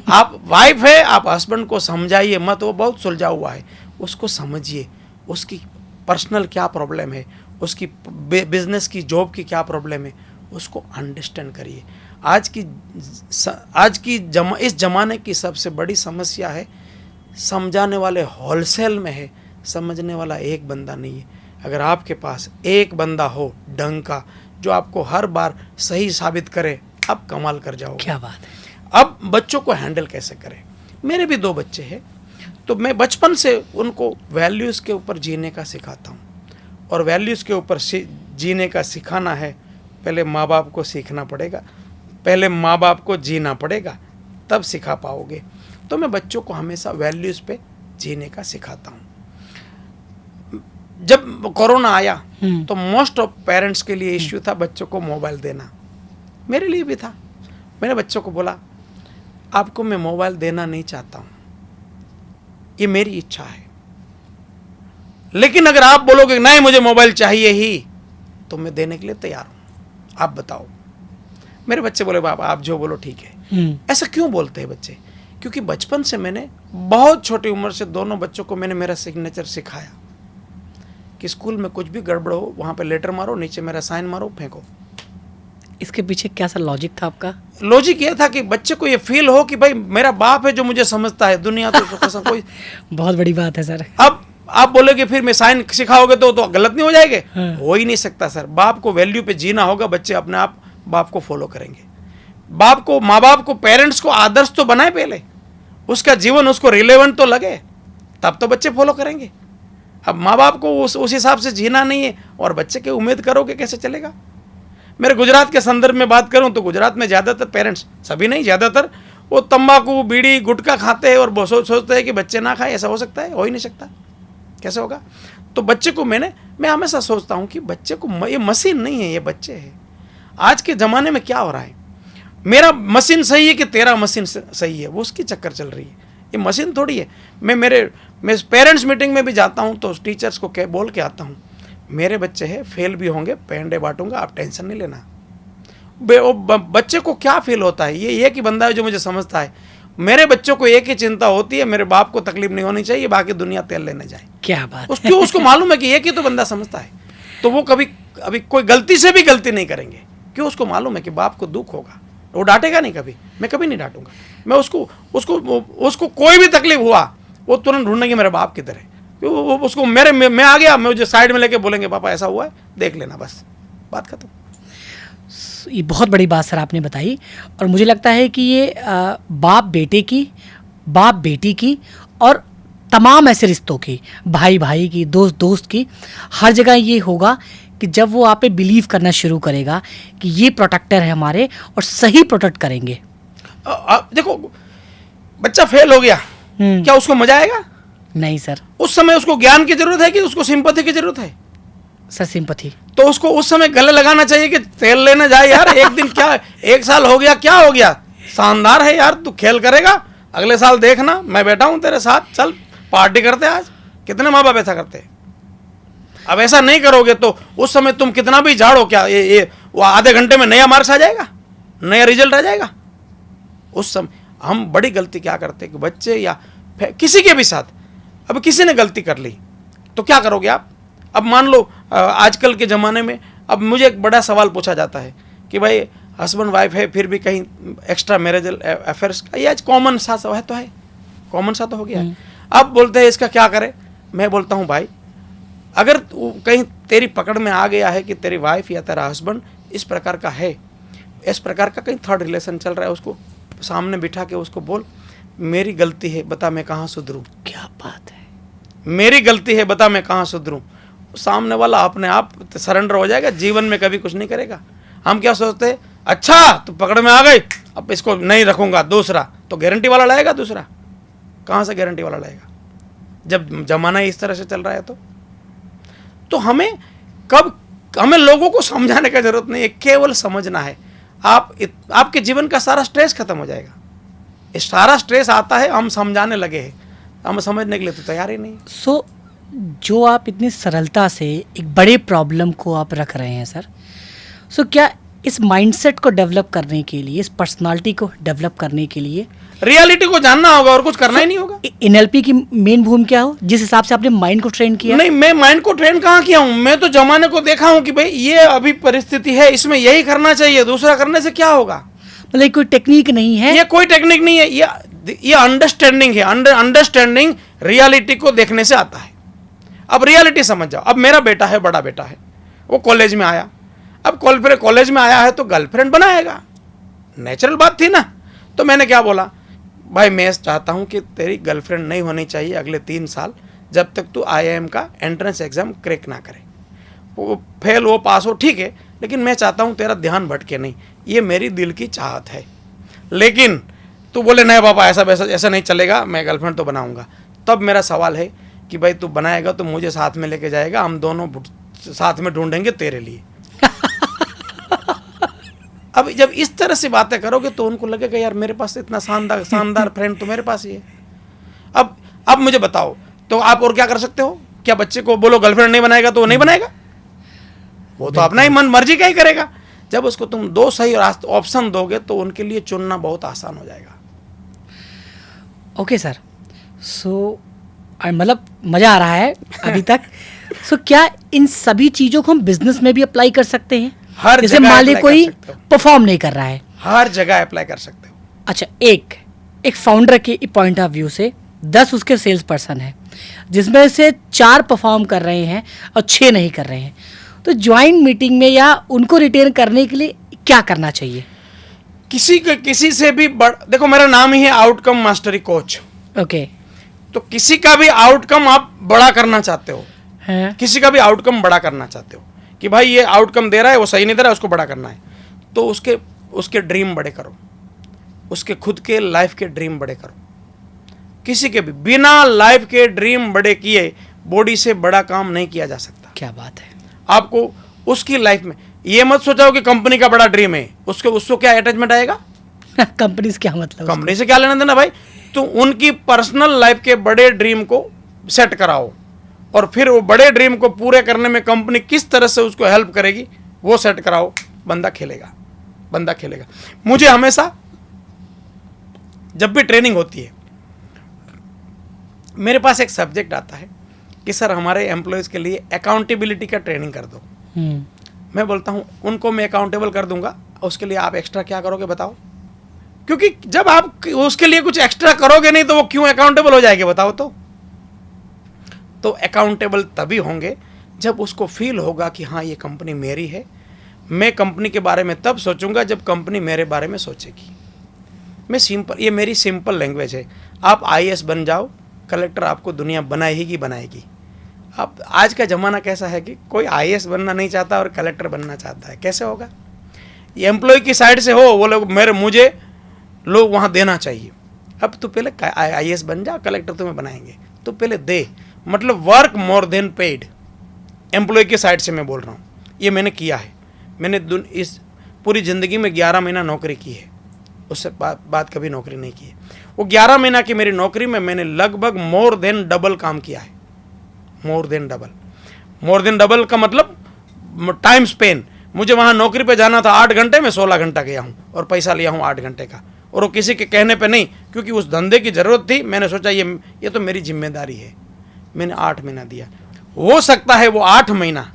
आप वाइफ है, आप हस्बैंड को समझाइए मत, वो बहुत सुलझा हुआ है। उसको समझिए, उसकी पर्सनल क्या प्रॉब्लम है, उसकी बिजनेस की, जॉब की क्या प्रॉब्लम है, उसको अंडरस्टैंड करिए। इस जमाने की सबसे बड़ी समस्या है, समझाने वाले होलसेल में है, समझने वाला एक बंदा नहीं है। अगर आपके पास एक बंदा हो ढंग का, जो आपको हर बार सही साबित करे, आप कमाल कर जाओगे। क्या बात है। अब बच्चों को हैंडल कैसे करें? मेरे भी 2 बच्चे हैं, तो मैं बचपन से उनको वैल्यूज़ के ऊपर जीने का सिखाता हूँ। और वैल्यूज़ के ऊपर जीने का सिखाना है, पहले माँ बाप को सीखना पड़ेगा, पहले माँ बाप को जीना पड़ेगा, तब सिखा पाओगे। तो मैं बच्चों को हमेशा वैल्यूज़ पे जीने का सिखाता हूँ। जब कोरोना आया तो मोस्ट ऑफ पेरेंट्स के लिए इश्यू था बच्चों को मोबाइल देना। मेरे लिए भी था। मैंने बच्चों को बोला, आपको मैं मोबाइल देना नहीं चाहता हूँ, ये मेरी इच्छा है, लेकिन अगर आप बोलोगे नहीं मुझे मोबाइल चाहिए ही, तो मैं देने के लिए तैयार हूँ, आप बताओ। मेरे बच्चे बोले बाबा आप जो बोलो ठीक है। ऐसा क्यों बोलते हैं बच्चे? क्योंकि बचपन से मैंने बहुत छोटी उम्र से दोनों बच्चों को मैंने मेरा सिग्नेचर सिखाया कि स्कूल में कुछ भी गड़बड़ हो, वहाँ पे लेटर मारो, नीचे मेरा साइन मारो, फेंको। इसके पीछे क्या सा लॉजिक था आपका? लॉजिक ये था कि बच्चे को ये फील हो कि भाई मेरा बाप है जो मुझे समझता है, दुनिया तो कैसा कोई। बहुत बड़ी बात है सर। अब आप बोलोगे फिर मैं साइन सिखाओगे तो गलत नहीं हो जाएंगे? हो ही नहीं सकता सर। बाप को वैल्यू पे जीना होगा, बच्चे अपने आप बाप को फॉलो करेंगे। बाप को, माँ बाप को, पेरेंट्स को आदर्श तो बनाए पहले, उसका जीवन उसको रिलेवेंट तो लगे, तब तो बच्चे फॉलो करेंगे। अब माँ बाप को उस हिसाब से जीना नहीं है और बच्चे की उम्मीद करोगे, कैसे चलेगा? मेरे गुजरात के संदर्भ में बात करूं तो गुजरात में ज़्यादातर पेरेंट्स, सभी नहीं, ज़्यादातर वो तंबाकू, बीड़ी, गुटखा खाते हैं और सोचते हैं कि बच्चे ना खाएं। ऐसा हो सकता है? हो ही नहीं सकता। कैसे होगा? तो बच्चे को मैं हमेशा सोचता हूं कि बच्चे को, ये मशीन नहीं है, ये बच्चे है। आज के ज़माने में क्या हो रहा है, मेरा मशीन सही है कि तेरा मशीन सही है, वो उसकी चक्कर चल रही है। ये मशीन थोड़ी है। मैं पेरेंट्स मीटिंग में भी जाता हूँ तो टीचर्स को बोल के आता हूँ, मेरे बच्चे हैं, फेल भी होंगे, पेंडे बांटूंगा, आप टेंशन नहीं लेना। बच्चे को क्या फील होता है, ये एक ही बंदा है जो मुझे समझता है। मेरे बच्चों को एक ही चिंता होती है, मेरे बाप को तकलीफ नहीं होनी चाहिए, बाकी दुनिया तेल लेने जाए। क्या बात है। उसको मालूम है कि एक ही तो बंदा समझता है, तो वो अभी कोई गलती से भी गलती नहीं करेंगे। क्यों? उसको मालूम है कि बाप को दुख होगा, वो डांटेगा नहीं कभी। मैं कभी नहीं डांटूंगा। मैं उसको कोई भी तकलीफ हुआ वो तुरंत ढूंढेंगे मेरे बाप की तरह। उसको मैं आ गया, मुझे साइड में लेके बोलेंगे पापा ऐसा हुआ है, देख लेना, बस बात खत्म। ये बहुत बड़ी बात सर आपने बताई, और मुझे लगता है कि ये बाप बेटे की, बाप बेटी की, और तमाम ऐसे रिश्तों की, भाई भाई की, दोस्त दोस्त की, हर जगह ये होगा कि जब वो आप पे बिलीव करना शुरू करेगा कि ये प्रोटेक्टर है हमारे और सही प्रोटेक्ट करेंगे। देखो, बच्चा फेल हो गया, क्या उसको मजा आएगा? नहीं सर। उस समय उसको ज्ञान की जरूरत है कि उसको सिंपैथी की जरूरत है? Sir sympathy. तो उसको उस समय गले लगाना चाहिए कि तेल लेने जाए यार, एक दिन क्या, 1 साल हो गया, क्या हो गया, शानदार है यार, तू खेल करेगा, अगले साल देखना मैं बैठा हूं तेरे साथ, चल पार्टी करते आज। कितने माँ बाप ऐसा करते हैं? अब ऐसा नहीं करोगे तो उस समय तुम कितना भी झाड़ो, क्या वो आधे घंटे में नया मार्क्स आ जाएगा, नया रिजल्ट आ जाएगा? उस समय हम बड़ी गलती क्या करते हैं कि बच्चे या किसी के भी साथ, अब किसी ने गलती कर ली तो क्या करोगे आप? अब मान लो आजकल के ज़माने में, अब मुझे एक बड़ा सवाल पूछा जाता है कि भाई हस्बैंड वाइफ है, फिर भी कहीं एक्स्ट्रा मैरिजल अफेयर्स का, ये आज कॉमन सा है, तो है कॉमन सा तो हो गया है। अब बोलते हैं इसका क्या करें? मैं बोलता हूँ भाई, अगर कहीं तेरी पकड़ में आ गया है कि तेरी वाइफ या तेरा हस्बैंड इस प्रकार का है, इस प्रकार का कहीं थर्ड रिलेशन चल रहा है, उसको सामने बिठा के उसको बोल, मेरी गलती है, बता मैं कहाँ सुधरूं। क्या बात है, मेरी गलती है, बता मैं कहाँ सुधरूं। सामने वाला अपने आप सरेंडर हो जाएगा, जीवन में कभी कुछ नहीं करेगा। हम क्या सोचते हैं, अच्छा तो पकड़ में आ गई, अब इसको नहीं रखूंगा, दूसरा तो गारंटी वाला लाएगा। दूसरा कहाँ से गारंटी वाला लाएगा जब जमाना इस तरह से चल रहा है? तो हमें लोगों को समझाने का जरूरत नहीं है, केवल समझना है। आपके जीवन का सारा स्ट्रेस खत्म हो जाएगा। इस सारा स्ट्रेस आता है, हम समझाने लगे हैं, हम समझने के लिए तो तैयार ही नहीं। जो आप इतनी सरलता से एक बड़े प्रॉब्लम को आप रख रहे हैं सर, क्या इस माइंडसेट को डेवलप करने के लिए, इस पर्सनालिटी को डेवलप करने के लिए रियलिटी को जानना होगा और कुछ करना ही नहीं होगा। एनएलपी की मेन भूमिका क्या हो, जिस हिसाब से आपने माइंड को ट्रेन किया? नहीं, मैं माइंड को ट्रेन कहाँ किया हूँ, मैं तो जमाने को देखा हूँ कि भाई ये अभी परिस्थिति है, इसमें यही करना चाहिए, दूसरा करने से क्या होगा। मतलब कोई टेक्निक नहीं है, ये कोई टेक्निक नहीं है, ये अंडरस्टैंडिंग है। अंडरस्टैंडिंग रियलिटी को देखने से आता है। अब रियलिटी समझ जाओ। अब मेरा बेटा है, बड़ा बेटा है, वो कॉलेज में आया, अब कॉलेज में आया है तो गर्लफ्रेंड बनाएगा, नेचुरल बात थी ना। तो मैंने क्या बोला, भाई मैं चाहता हूं कि तेरी गर्लफ्रेंड नहीं होनी चाहिए अगले 3 साल, जब तक तू IIM का एंट्रेंस एग्जाम क्रैक ना करे। वो फेल हो पास हो ठीक है, लेकिन मैं चाहता हूं तेरा ध्यान भटके नहीं, ये मेरी दिल की चाहत है। लेकिन तू बोले नहीं पापा ऐसा नहीं चलेगा, मैं गर्लफ्रेंड तो बनाऊंगा। तब मेरा सवाल है कि भाई तू बनाएगा तो मुझे साथ में लेके जाएगा, हम दोनों साथ में ढूंढेंगे तेरे लिए। अब जब इस तरह से बातें करोगे तो उनको लगेगा यार मेरे पास इतना शानदार फ्रेंड तो मेरे पास ही है। अब मुझे बताओ, तो आप और क्या कर सकते हो? क्या बच्चे को बोलो गर्लफ्रेंड नहीं बनाएगा तो वो नहीं बनाएगा? वो तो अपना ही मन मर्जी का ही करेगा। जब उसको तुम 2 सही ऑप्शन दोगे तो उनके लिए चुनना बहुत आसान हो जाएगा। ओके सर, मतलब मज़ा आ रहा है अभी तक। क्या इन सभी चीज़ों को हम बिजनेस में भी अप्लाई कर सकते हैं? हर जैसे जगह मान ली apply कोई कर सकते हो। परफॉर्म नहीं कर रहा है, हर जगह अप्लाई कर सकते हो। अच्छा एक फाउंडर के पॉइंट ऑफ व्यू से 10 उसके सेल्स पर्सन है, जिसमें से 4 परफॉर्म कर रहे हैं और 6 नहीं कर रहे हैं, तो ज्वाइंट मीटिंग में या उनको रिटेन करने के लिए क्या करना चाहिए? किसी से भी देखो, मेरा नाम ही है आउटकम मास्टरी कोच। ओके। तो किसी का भी आउटकम आप बड़ा करना चाहते हो, है किसी का भी आउटकम बड़ा करना चाहते हो कि भाई ये आउटकम दे रहा है, वो सही नहीं दे रहा है, उसको बड़ा करना है, तो उसके ड्रीम बड़े करो, उसके खुद के लाइफ के ड्रीम बड़े करो। किसी के भी बिना लाइफ के ड्रीम बड़े किए बॉडी से बड़ा काम नहीं किया जा सकता। क्या बात है। आपको उसकी लाइफ में ये मत सोचो कि कंपनी का बड़ा ड्रीम है, उसको क्या अटैचमेंट आएगा? कंपनी से क्या मतलब? कंपनी से क्या लेना देना भाई? तो उनकी पर्सनल लाइफ के बड़े ड्रीम को सेट कराओ, और फिर वो बड़े ड्रीम को पूरे करने में कंपनी किस तरह से उसको हेल्प करेगी वो सेट कराओ। बंदा खेलेगा। मुझे हमेशा जब भी ट्रेनिंग होती है, मेरे पास एक सब्जेक्ट आता है कि सर हमारे एम्प्लॉयज़ के लिए अकाउंटेबिलिटी का ट्रेनिंग कर दो। मैं बोलता हूँ उनको मैं अकाउंटेबल कर दूंगा, उसके लिए आप एक्स्ट्रा क्या करोगे बताओ? क्योंकि जब आप उसके लिए कुछ एक्स्ट्रा करोगे नहीं तो वो क्यों अकाउंटेबल हो जाएंगे बताओ? तो अकाउंटेबल तभी होंगे जब उसको फील होगा कि हाँ ये कंपनी मेरी है। मैं कंपनी के बारे में तब सोचूंगा जब कंपनी मेरे बारे में सोचेगी। ये मेरी सिंपल लैंग्वेज है। आप IAS बन जाओ, कलेक्टर आपको दुनिया बनाएगी। अब आज का ज़माना कैसा है कि कोई IAS बनना नहीं चाहता और कलेक्टर बनना चाहता है, कैसे होगा? ये एम्प्लॉय की साइड से हो, वो लोग मुझे लोग वहाँ देना चाहिए। अब तो पहले IAS बन जा, कलेक्टर तुम्हें बनाएंगे, तो पहले दे, मतलब work more than paid. Employ की साइड से मैं बोल रहा हूँ, ये मैंने किया है। मैंने इस पूरी ज़िंदगी में 11 महीना नौकरी की है, उससे बाद कभी नौकरी नहीं की है। वो 11 महीना की मेरी नौकरी में मैंने लगभग मोर देन डबल काम किया है। मोर देन डबल का मतलब टाइम स्पेन। मुझे वहाँ नौकरी पे जाना था 8 घंटे में 16 घंटा गया हूँ और पैसा लिया हूँ 8 घंटे का, और वो किसी के कहने पे नहीं, क्योंकि उस धंधे की ज़रूरत थी। मैंने सोचा ये तो मेरी जिम्मेदारी है। मैंने 8 महीना दिया। हो सकता है वो 8 महीना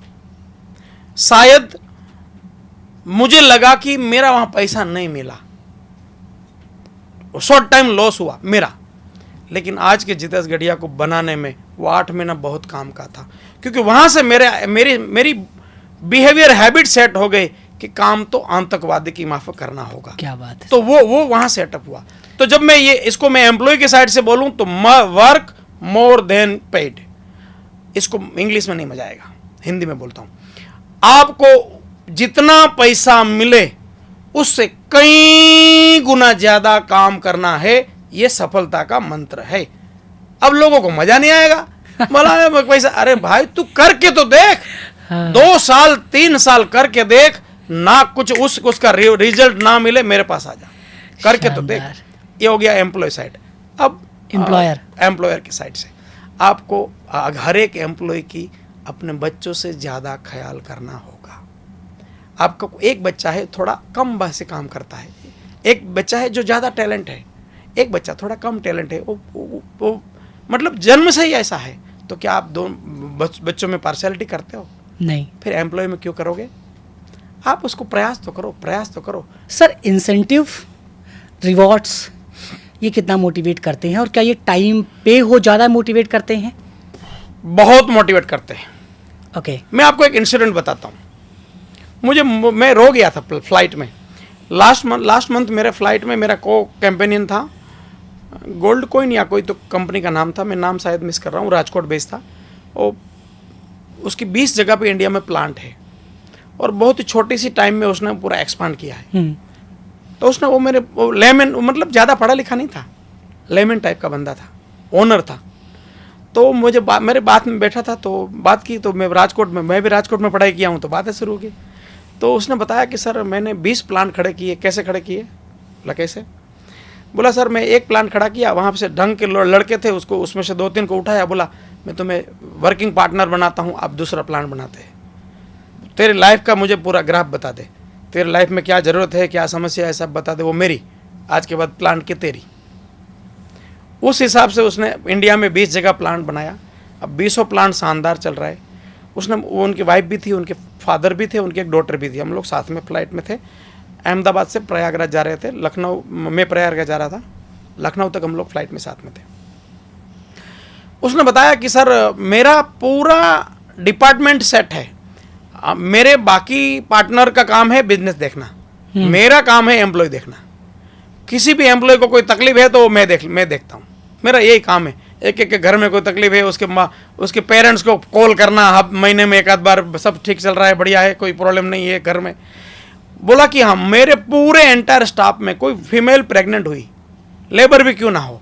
शायद मुझे लगा कि मेरा वहाँ पैसा नहीं मिला, शॉर्ट टाइम लॉस हुआ मेरा, लेकिन आज के जितेश गढ़िया को बनाने में वो 8 महीना बहुत काम का था, क्योंकि वहाँ से मेरी बिहेवियर हैबिट सेट हो गई कि काम तो आतंकवादी की माफ़ करना होगा। क्या बात है। तो वो वहाँ सेटअप हुआ। तो जब मैं इसको मैं एम्प्लॉय के साइड से बोलूँ तो वर्क मोर देन पेड, इसको इंग्लिश में नहीं मजा आएगा, हिंदी में बोलता हूँ। आपको जितना पैसा मिले उससे कई गुना ज्यादा काम करना है, ये सफलता का मंत्र है। अब लोगों को मजा नहीं आएगा, बोला पैसा, अरे भाई तू करके तो देख। हाँ। 2 साल 3 साल करके देख, ना कुछ उसका रिजल्ट ना मिले, मेरे पास आ जा, करके तो देख। ये हो गया एम्प्लॉय साइड। अब एम्प्लॉयर की साइड से आपको हर एक एम्प्लॉय की अपने बच्चों से ज़्यादा ख्याल करना होगा। आपका एक बच्चा है थोड़ा कम बस से काम करता है, एक बच्चा है जो ज़्यादा टैलेंट है, एक बच्चा थोड़ा कम टैलेंट है, वो मतलब जन्म से ही ऐसा है, तो क्या आप दोनों बच्चों में पार्शियलिटी करते हो? नहीं। फिर एम्प्लॉय में क्यों करोगे? आप उसको प्रयास तो करो। सर इंसेंटिव रिवॉर्ड्स ये कितना मोटिवेट करते हैं, और क्या ये टाइम पे हो ज़्यादा मोटिवेट करते हैं? बहुत मोटिवेट करते हैं। ओके। मैं आपको एक इंसिडेंट बताता हूँ। मैं रो गया था फ्लाइट में। लास्ट मंथ मेरे फ्लाइट में मेरा को कैंपेनियन था, गोल्ड कॉइन या कोई तो कंपनी का नाम था, मैं नाम शायद मिस कर रहा हूँ, राजकोट बेस्ड था। और उसकी 20 जगह पे इंडिया में प्लांट है, और बहुत ही छोटी सी टाइम में उसने पूरा एक्सपांड किया है। तो उसने वो लेमन, मतलब ज़्यादा पढ़ा लिखा नहीं था, लेमन टाइप का बंदा था, ओनर था। तो मुझे मेरे बात में बैठा था, तो बात की, तो मैं भी राजकोट में पढ़ाई किया हूँ, तो बातें शुरू हो गई। तो उसने बताया कि सर मैंने 20 प्लांट खड़े किए। कैसे खड़े किए? बोला कैसे? बोला सर मैं एक प्लांट खड़ा किया, वहाँ से ढंग के लड़के थे, उसमें से 2-3 को उठाया, बोला मैं तुम्हें वर्किंग पार्टनर बनाता हूँ, आप दूसरा प्लांट बनाते हैं। तेरे लाइफ का मुझे पूरा ग्राफ बता दे, तेरे लाइफ में क्या ज़रूरत है, क्या समस्या है, सब बता दे, वो मेरी, आज के बाद प्लांट की तेरी। उस हिसाब से उसने इंडिया में 20 जगह प्लांट बनाया। अब 20 प्लांट शानदार चल रहा है। उसने, वो उनकी वाइफ भी थी, उनके फादर भी थे, उनकी एक डॉटर भी थी। हम लोग साथ में फ्लाइट में थे, अहमदाबाद से प्रयागराज जा रहे थे। लखनऊ में प्रयागराज जा रहा था, लखनऊ तक हम लोग फ्लाइट में साथ में थे। उसने बताया कि सर मेरा पूरा डिपार्टमेंट सेट है, मेरे बाकी पार्टनर का काम है बिजनेस देखना, मेरा काम है एम्प्लॉय देखना। किसी भी एम्प्लॉय को कोई तकलीफ है तो मैं देखता हूँ, मेरा यही काम है। एक एक के घर में कोई तकलीफ है, उसके पेरेंट्स को कॉल करना, अब महीने में एक आध बार, सब ठीक चल रहा है, बढ़िया है, कोई प्रॉब्लम नहीं है घर में। बोला कि हाँ, मेरे पूरे एंटायर स्टाफ में कोई फीमेल प्रेग्नेंट हुई, लेबर भी क्यों ना हो,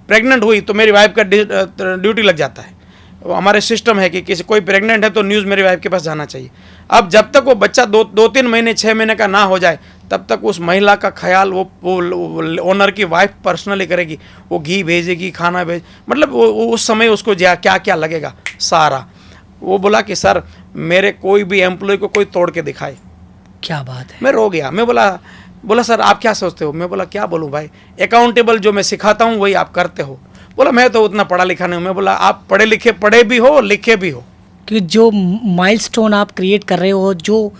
प्रेग्नेंट हुई तो मेरी वाइफ का ड्यूटी लग जाता है। हमारे सिस्टम है कि किसी कोई प्रेग्नेंट है तो न्यूज़ मेरी वाइफ के पास जाना चाहिए। अब जब तक वो बच्चा 2-3 महीने 6 महीने का ना हो जाए, तब तक उस महिला का ख्याल वो ओनर की वाइफ पर्सनली करेगी। वो घी भेजेगी, खाना मतलब वो उस समय उसको क्या क्या लगेगा सारा। वो बोला कि सर मेरे कोई भी एम्प्लॉय को कोई तोड़ के दिखाए। क्या बात है। मैं रो गया। मैं बोला सर आप क्या सोचते हो? मैं बोला क्या बोलूँ भाई, अकाउंटेबल जो मैं सिखाता हूँ वही आप करते हो। बोला मैं तो उतना पढ़ा लिखा नहीं हूँ। मैं बोला आप पढ़े भी हो, लिखे भी हो। कि जो माइलस्टोन आप क्रिएट कर रहे हो, जो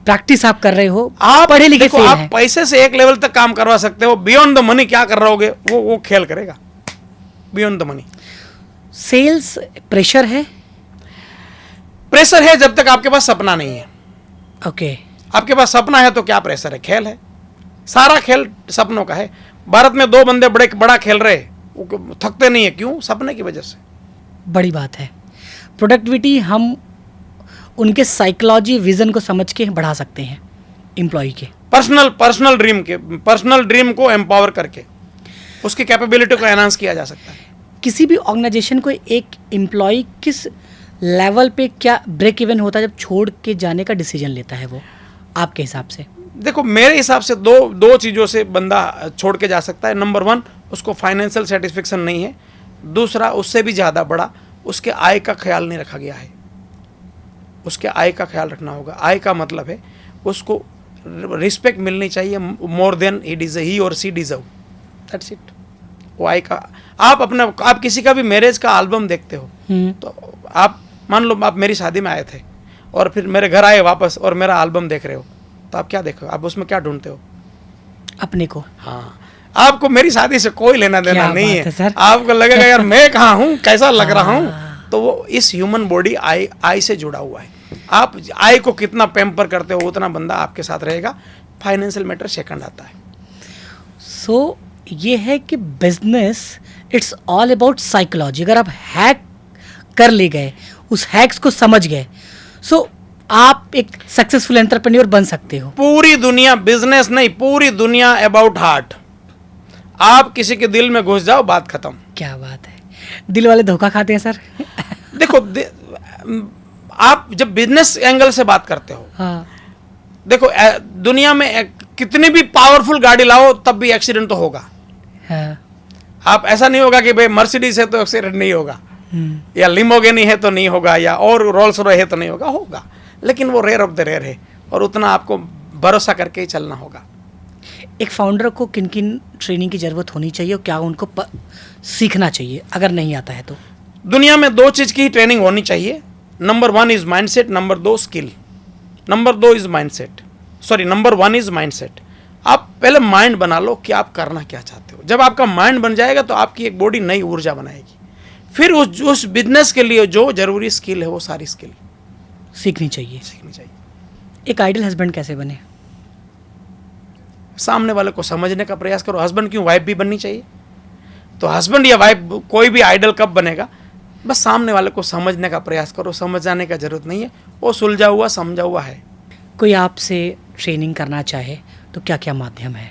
प्रैक्टिस आप कर रहे हो, आप पढ़े लिखे देखो, आप पैसे से एक लेवल तक काम करवा सकते हो, बियॉन्ड द मनी क्या कर रहोगे वो खेल करेगा। Beyond the money sales pressure है। प्रेशर है जब तक आपके पास सपना नहीं है। ओके। आपके पास सपना है तो क्या प्रेशर है? खेल है, सारा खेल सपनों का है। भारत में 2 बंदे बड़ा खेल रहे, वो थकते नहीं है, क्यों? सपने की वजह से। बड़ी बात है। प्रोडक्टिविटी हम उनके साइकोलॉजी विजन को समझ के बढ़ा सकते हैं एम्प्लॉय के, पर्सनल ड्रीम को एम्पावर करके उसकी कैपेबिलिटी को एनहांस किया जा सकता है। किसी भी ऑर्गेनाइजेशन को एक एम्प्लॉय किस लेवल पे क्या ब्रेक इवन होता है जब छोड़ के जाने का डिसीजन लेता है वो, आपके हिसाब से? देखो मेरे हिसाब से दो चीज़ों से बंदा छोड़ के जा सकता है। नंबर 1, उसको फाइनेंशियल सेटिस्फेक्शन नहीं है। दूसरा, उससे भी ज़्यादा बड़ा, उसके आय का ख्याल नहीं रखा गया है। उसके आय का ख्याल रखना होगा। आय का मतलब है उसको रिस्पेक्ट मिलनी चाहिए मोर देन ही और सी डिजर्व, दैट्स इट। वो आय का आप किसी का भी मैरिज का एल्बम देखते हो तो आप मान लो आप मेरी शादी में आए थे और फिर मेरे घर आए वापस और मेरा एल्बम देख रहे हो, तो आप क्या देखो? आप उसमें क्या ढूंढते हो? अपने को। हाँ, आपको मेरी शादी से कोई लेना देना नहीं है। आपको लगेगा यार मैं कहाँ हूँ, कैसा लग रहा हूँ, तो वो इस ह्यूमन बॉडी आय से जुड़ा हुआ है। आप आय को कितना पैम्पर करते हो उतना बंदा आपके साथ रहेगा। फाइनेंशियल मैटर सेकंड आता है। सो ये है कि business it's all about psychology. अगर आप हैक कर ले गए, उस हैक्स को समझ गए, सो आप एक सक्सेसफुल एंटरप्रेन्योर बन सकते हो। पूरी दुनिया बिजनेस नहीं, पूरी दुनिया अबाउट हार्ट। आप किसी के दिल में घुस जाओ, बात खत्म। क्या बात है। दिल वाले धोखा खाते हैं सर। देखो आप जब बिजनेस एंगल से बात करते हो, हाँ। देखो दुनिया में कितनी भी पावरफुल गाड़ी लाओ तब भी एक्सीडेंट तो होगा। हाँ। आप ऐसा नहीं होगा कि भाई मर्सिडीज है तो एक्सीडेंट नहीं होगा, या लिम्बोर्गिनी है तो नहीं होगा, या और रोल्स रॉयस है तो नहीं होगा। होगा, लेकिन वो रेयर ऑफ द रेयर है और उतना आपको भरोसा करके ही चलना होगा। एक फाउंडर को किन किन ट्रेनिंग की ज़रूरत होनी चाहिए और क्या उनको सीखना चाहिए अगर नहीं आता है तो? दुनिया में 2 चीज़ की ही ट्रेनिंग होनी चाहिए। Number 1 is mindset, number 2 skill. Number 1 is mindset. आप पहले माइंड बना लो कि आप करना क्या चाहते हो। जब आपका माइंड बन जाएगा तो आपकी एक बॉडी नई ऊर्जा बनाएगी। फिर उस बिजनेस के लिए जो जरूरी स्किल है वो सारी स्किल सीखनी चाहिए। एक आइडियल हस्बैंड कैसे बने? सामने वाले को समझने का प्रयास करो। हस्बैंड क्यों, वाइफ भी बननी चाहिए। तो हस्बैंड या वाइफ कोई भी आइडल कब बनेगा? बस सामने वाले को समझने का प्रयास करो। समझाने का जरूरत नहीं है, वो सुलझा हुआ समझा हुआ है। कोई आपसे ट्रेनिंग करना चाहे तो क्या क्या माध्यम है?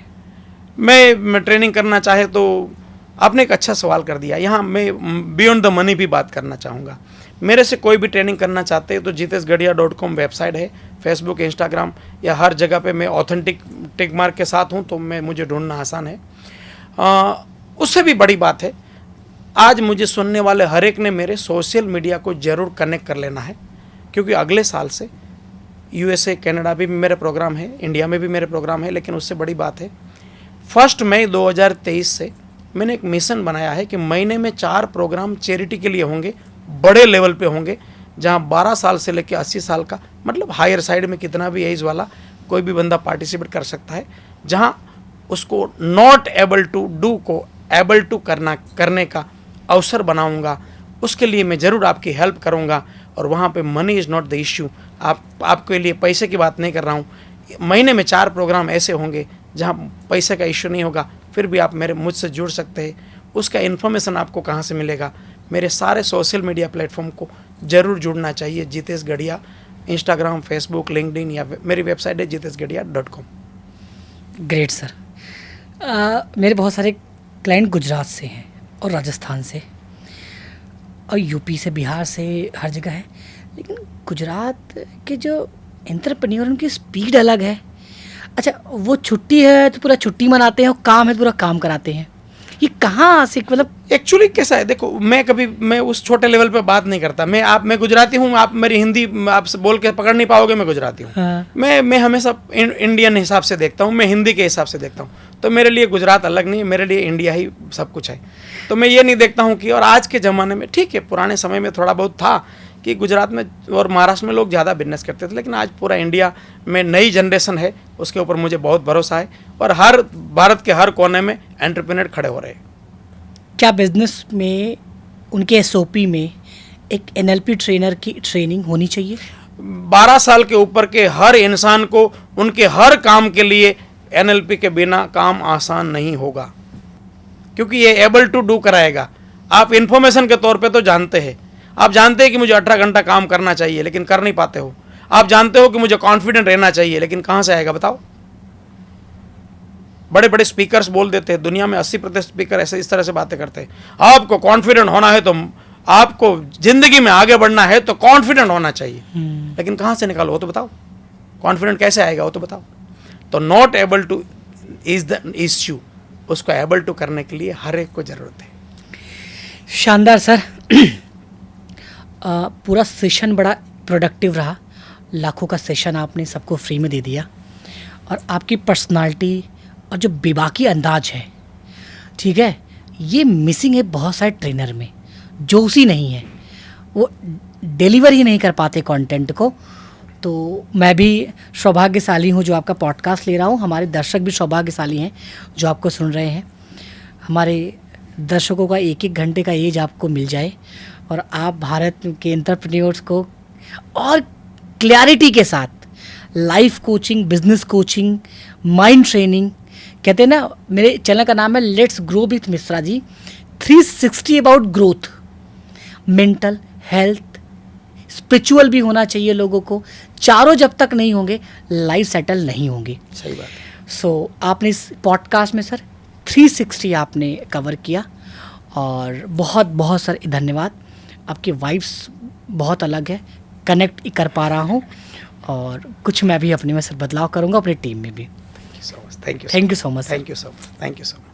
मैं ट्रेनिंग करना चाहे तो आपने एक अच्छा सवाल कर दिया। यहाँ मैं बियॉन्ड द मनी भी बात करना चाहूँगा। मेरे से कोई भी ट्रेनिंग करना चाहते हैं तो jiteshgadia.com वेबसाइट है, फेसबुक, इंस्टाग्राम या हर जगह पे मैं ऑथेंटिक टिक मार्क के साथ हूँ, तो मुझे ढूंढना आसान है। उससे भी बड़ी बात है, आज मुझे सुनने वाले हर एक ने मेरे सोशल मीडिया को ज़रूर कनेक्ट कर लेना है, क्योंकि अगले साल से USA, कनाडा भी मेरे प्रोग्राम है, इंडिया में भी मेरे प्रोग्राम है। लेकिन उससे बड़ी बात है, 1 मई 2023 से मैंने एक मिशन बनाया है कि महीने में 4 प्रोग्राम चैरिटी के लिए होंगे, बड़े लेवल पे होंगे, जहाँ 12 साल से लेकर 80 साल का, मतलब हायर साइड में कितना भी एज वाला कोई भी बंदा पार्टिसिपेट कर सकता है, जहाँ उसको नॉट एबल टू डू को एबल टू करने का अवसर बनाऊंगा। उसके लिए मैं ज़रूर आपकी हेल्प करूंगा। और वहाँ पे money is not the issue. आपके लिए पैसे की बात नहीं कर रहा हूँ। महीने में 4 प्रोग्राम ऐसे होंगे जहाँ पैसे का इश्यू नहीं होगा, फिर भी आप मुझसे जुड़ सकते हैं। उसका इन्फॉर्मेशन आपको कहाँ से मिलेगा? मेरे सारे सोशल मीडिया प्लेटफॉर्म को ज़रूर जुड़ना चाहिए। जितेश गढ़िया, इंस्टाग्राम, फेसबुक, लिंक्डइन, या मेरी वेबसाइट है jiteshgadia.com। Great sir. मेरे बहुत सारे क्लाइंट गुजरात से हैं और राजस्थान से और यूपी से, बिहार से, हर जगह है। लेकिन गुजरात के जो एंटरप्रेन्योर, उनकी स्पीड अलग है। अच्छा, वो छुट्टी है तो पूरा छुट्टी मनाते हैं और काम है तो पूरा काम कराते हैं। ये कहाँ से, मतलब एक्चुअली कैसा है, देखो मैं उस छोटे लेवल पे बात नहीं करता। मैं गुजराती हूँ, आप मेरी हिंदी आपसे बोल के पकड़ नहीं पाओगे, मैं गुजराती हूँ। हाँ। मैं हमेशा इंडियन हिसाब से देखता हूँ, मैं हिंदी के हिसाब से देखता हूँ। तो मेरे लिए गुजरात अलग नहीं है, मेरे लिए इंडिया ही सब कुछ है। तो मैं ये नहीं देखता हूँ कि, और आज के ज़माने में ठीक है, पुराने समय में थोड़ा बहुत था कि गुजरात में और महाराष्ट्र में लोग ज़्यादा बिजनेस करते थे, लेकिन आज पूरा इंडिया में नई जनरेशन है, उसके ऊपर मुझे बहुत भरोसा है। और हर भारत के हर कोने में एंटरप्रेन्योर खड़े हो रहे हैं। क्या बिजनेस में उनके एसओपी में एक एनएलपी ट्रेनर की ट्रेनिंग होनी चाहिए? 12 साल के ऊपर के हर इंसान को उनके हर काम के लिए एनएलपी के बिना काम आसान नहीं होगा, क्योंकि ये एबल टू डू कराएगा। आप इन्फॉर्मेशन के तौर पे तो जानते हैं, आप जानते हैं कि मुझे 18 घंटा काम करना चाहिए, लेकिन कर नहीं पाते हो। आप जानते हो कि मुझे कॉन्फिडेंट रहना चाहिए, लेकिन कहाँ से आएगा बताओ? बड़े बड़े स्पीकर्स बोल देते हैं, दुनिया में 80% स्पीकर ऐसे इस तरह से बातें करते हैं। आपको कॉन्फिडेंट होना है तो, आपको जिंदगी में आगे बढ़ना है तो कॉन्फिडेंट होना चाहिए, लेकिन कहाँ से निकालो वो तो बताओ? कॉन्फिडेंट कैसे आएगा वो तो बताओ? तो not able two is the issue, उसको एबल टू करने के लिए हर एक को जरूरत है। शानदार सर। पूरा सेशन बड़ा प्रोडक्टिव रहा। लाखों का सेशन आपने सबको फ्री में दे दिया। और आपकी पर्सनालिटी और जो बेबाकी अंदाज है, ठीक है, ये मिसिंग है बहुत सारे ट्रेनर में। जोशी नहीं है, वो डिलीवर ही नहीं कर पाते कंटेंट को। तो मैं भी सौभाग्यशाली हूँ जो आपका पॉडकास्ट ले रहा हूँ। हमारे दर्शक भी सौभाग्यशाली हैं जो आपको सुन रहे हैं। हमारे दर्शकों का 1-1 घंटे का एज आपको मिल जाए और आप भारत के एंटरप्रेन्योर्स को और क्लैरिटी के साथ life coaching, business coaching, mind training, कहते हैं ना, मेरे चैनल का नाम है let's grow with Mishra ji. 360 about growth, mental health, spiritual भी होना चाहिए लोगों को। चारों जब तक नहीं होंगे, लाइफ सेटल नहीं होंगी। सही बात है। सो आपने इस पॉडकास्ट में सर 360 आपने कवर किया और बहुत बहुत सर धन्यवाद। आपकी वाइब्स बहुत अलग है, कनेक्ट कर पा रहा हूँ और कुछ मैं भी अपने में सर बदलाव करूँगा, अपनी टीम में भी। Thank you so much. Thank you so much. Thank you so much.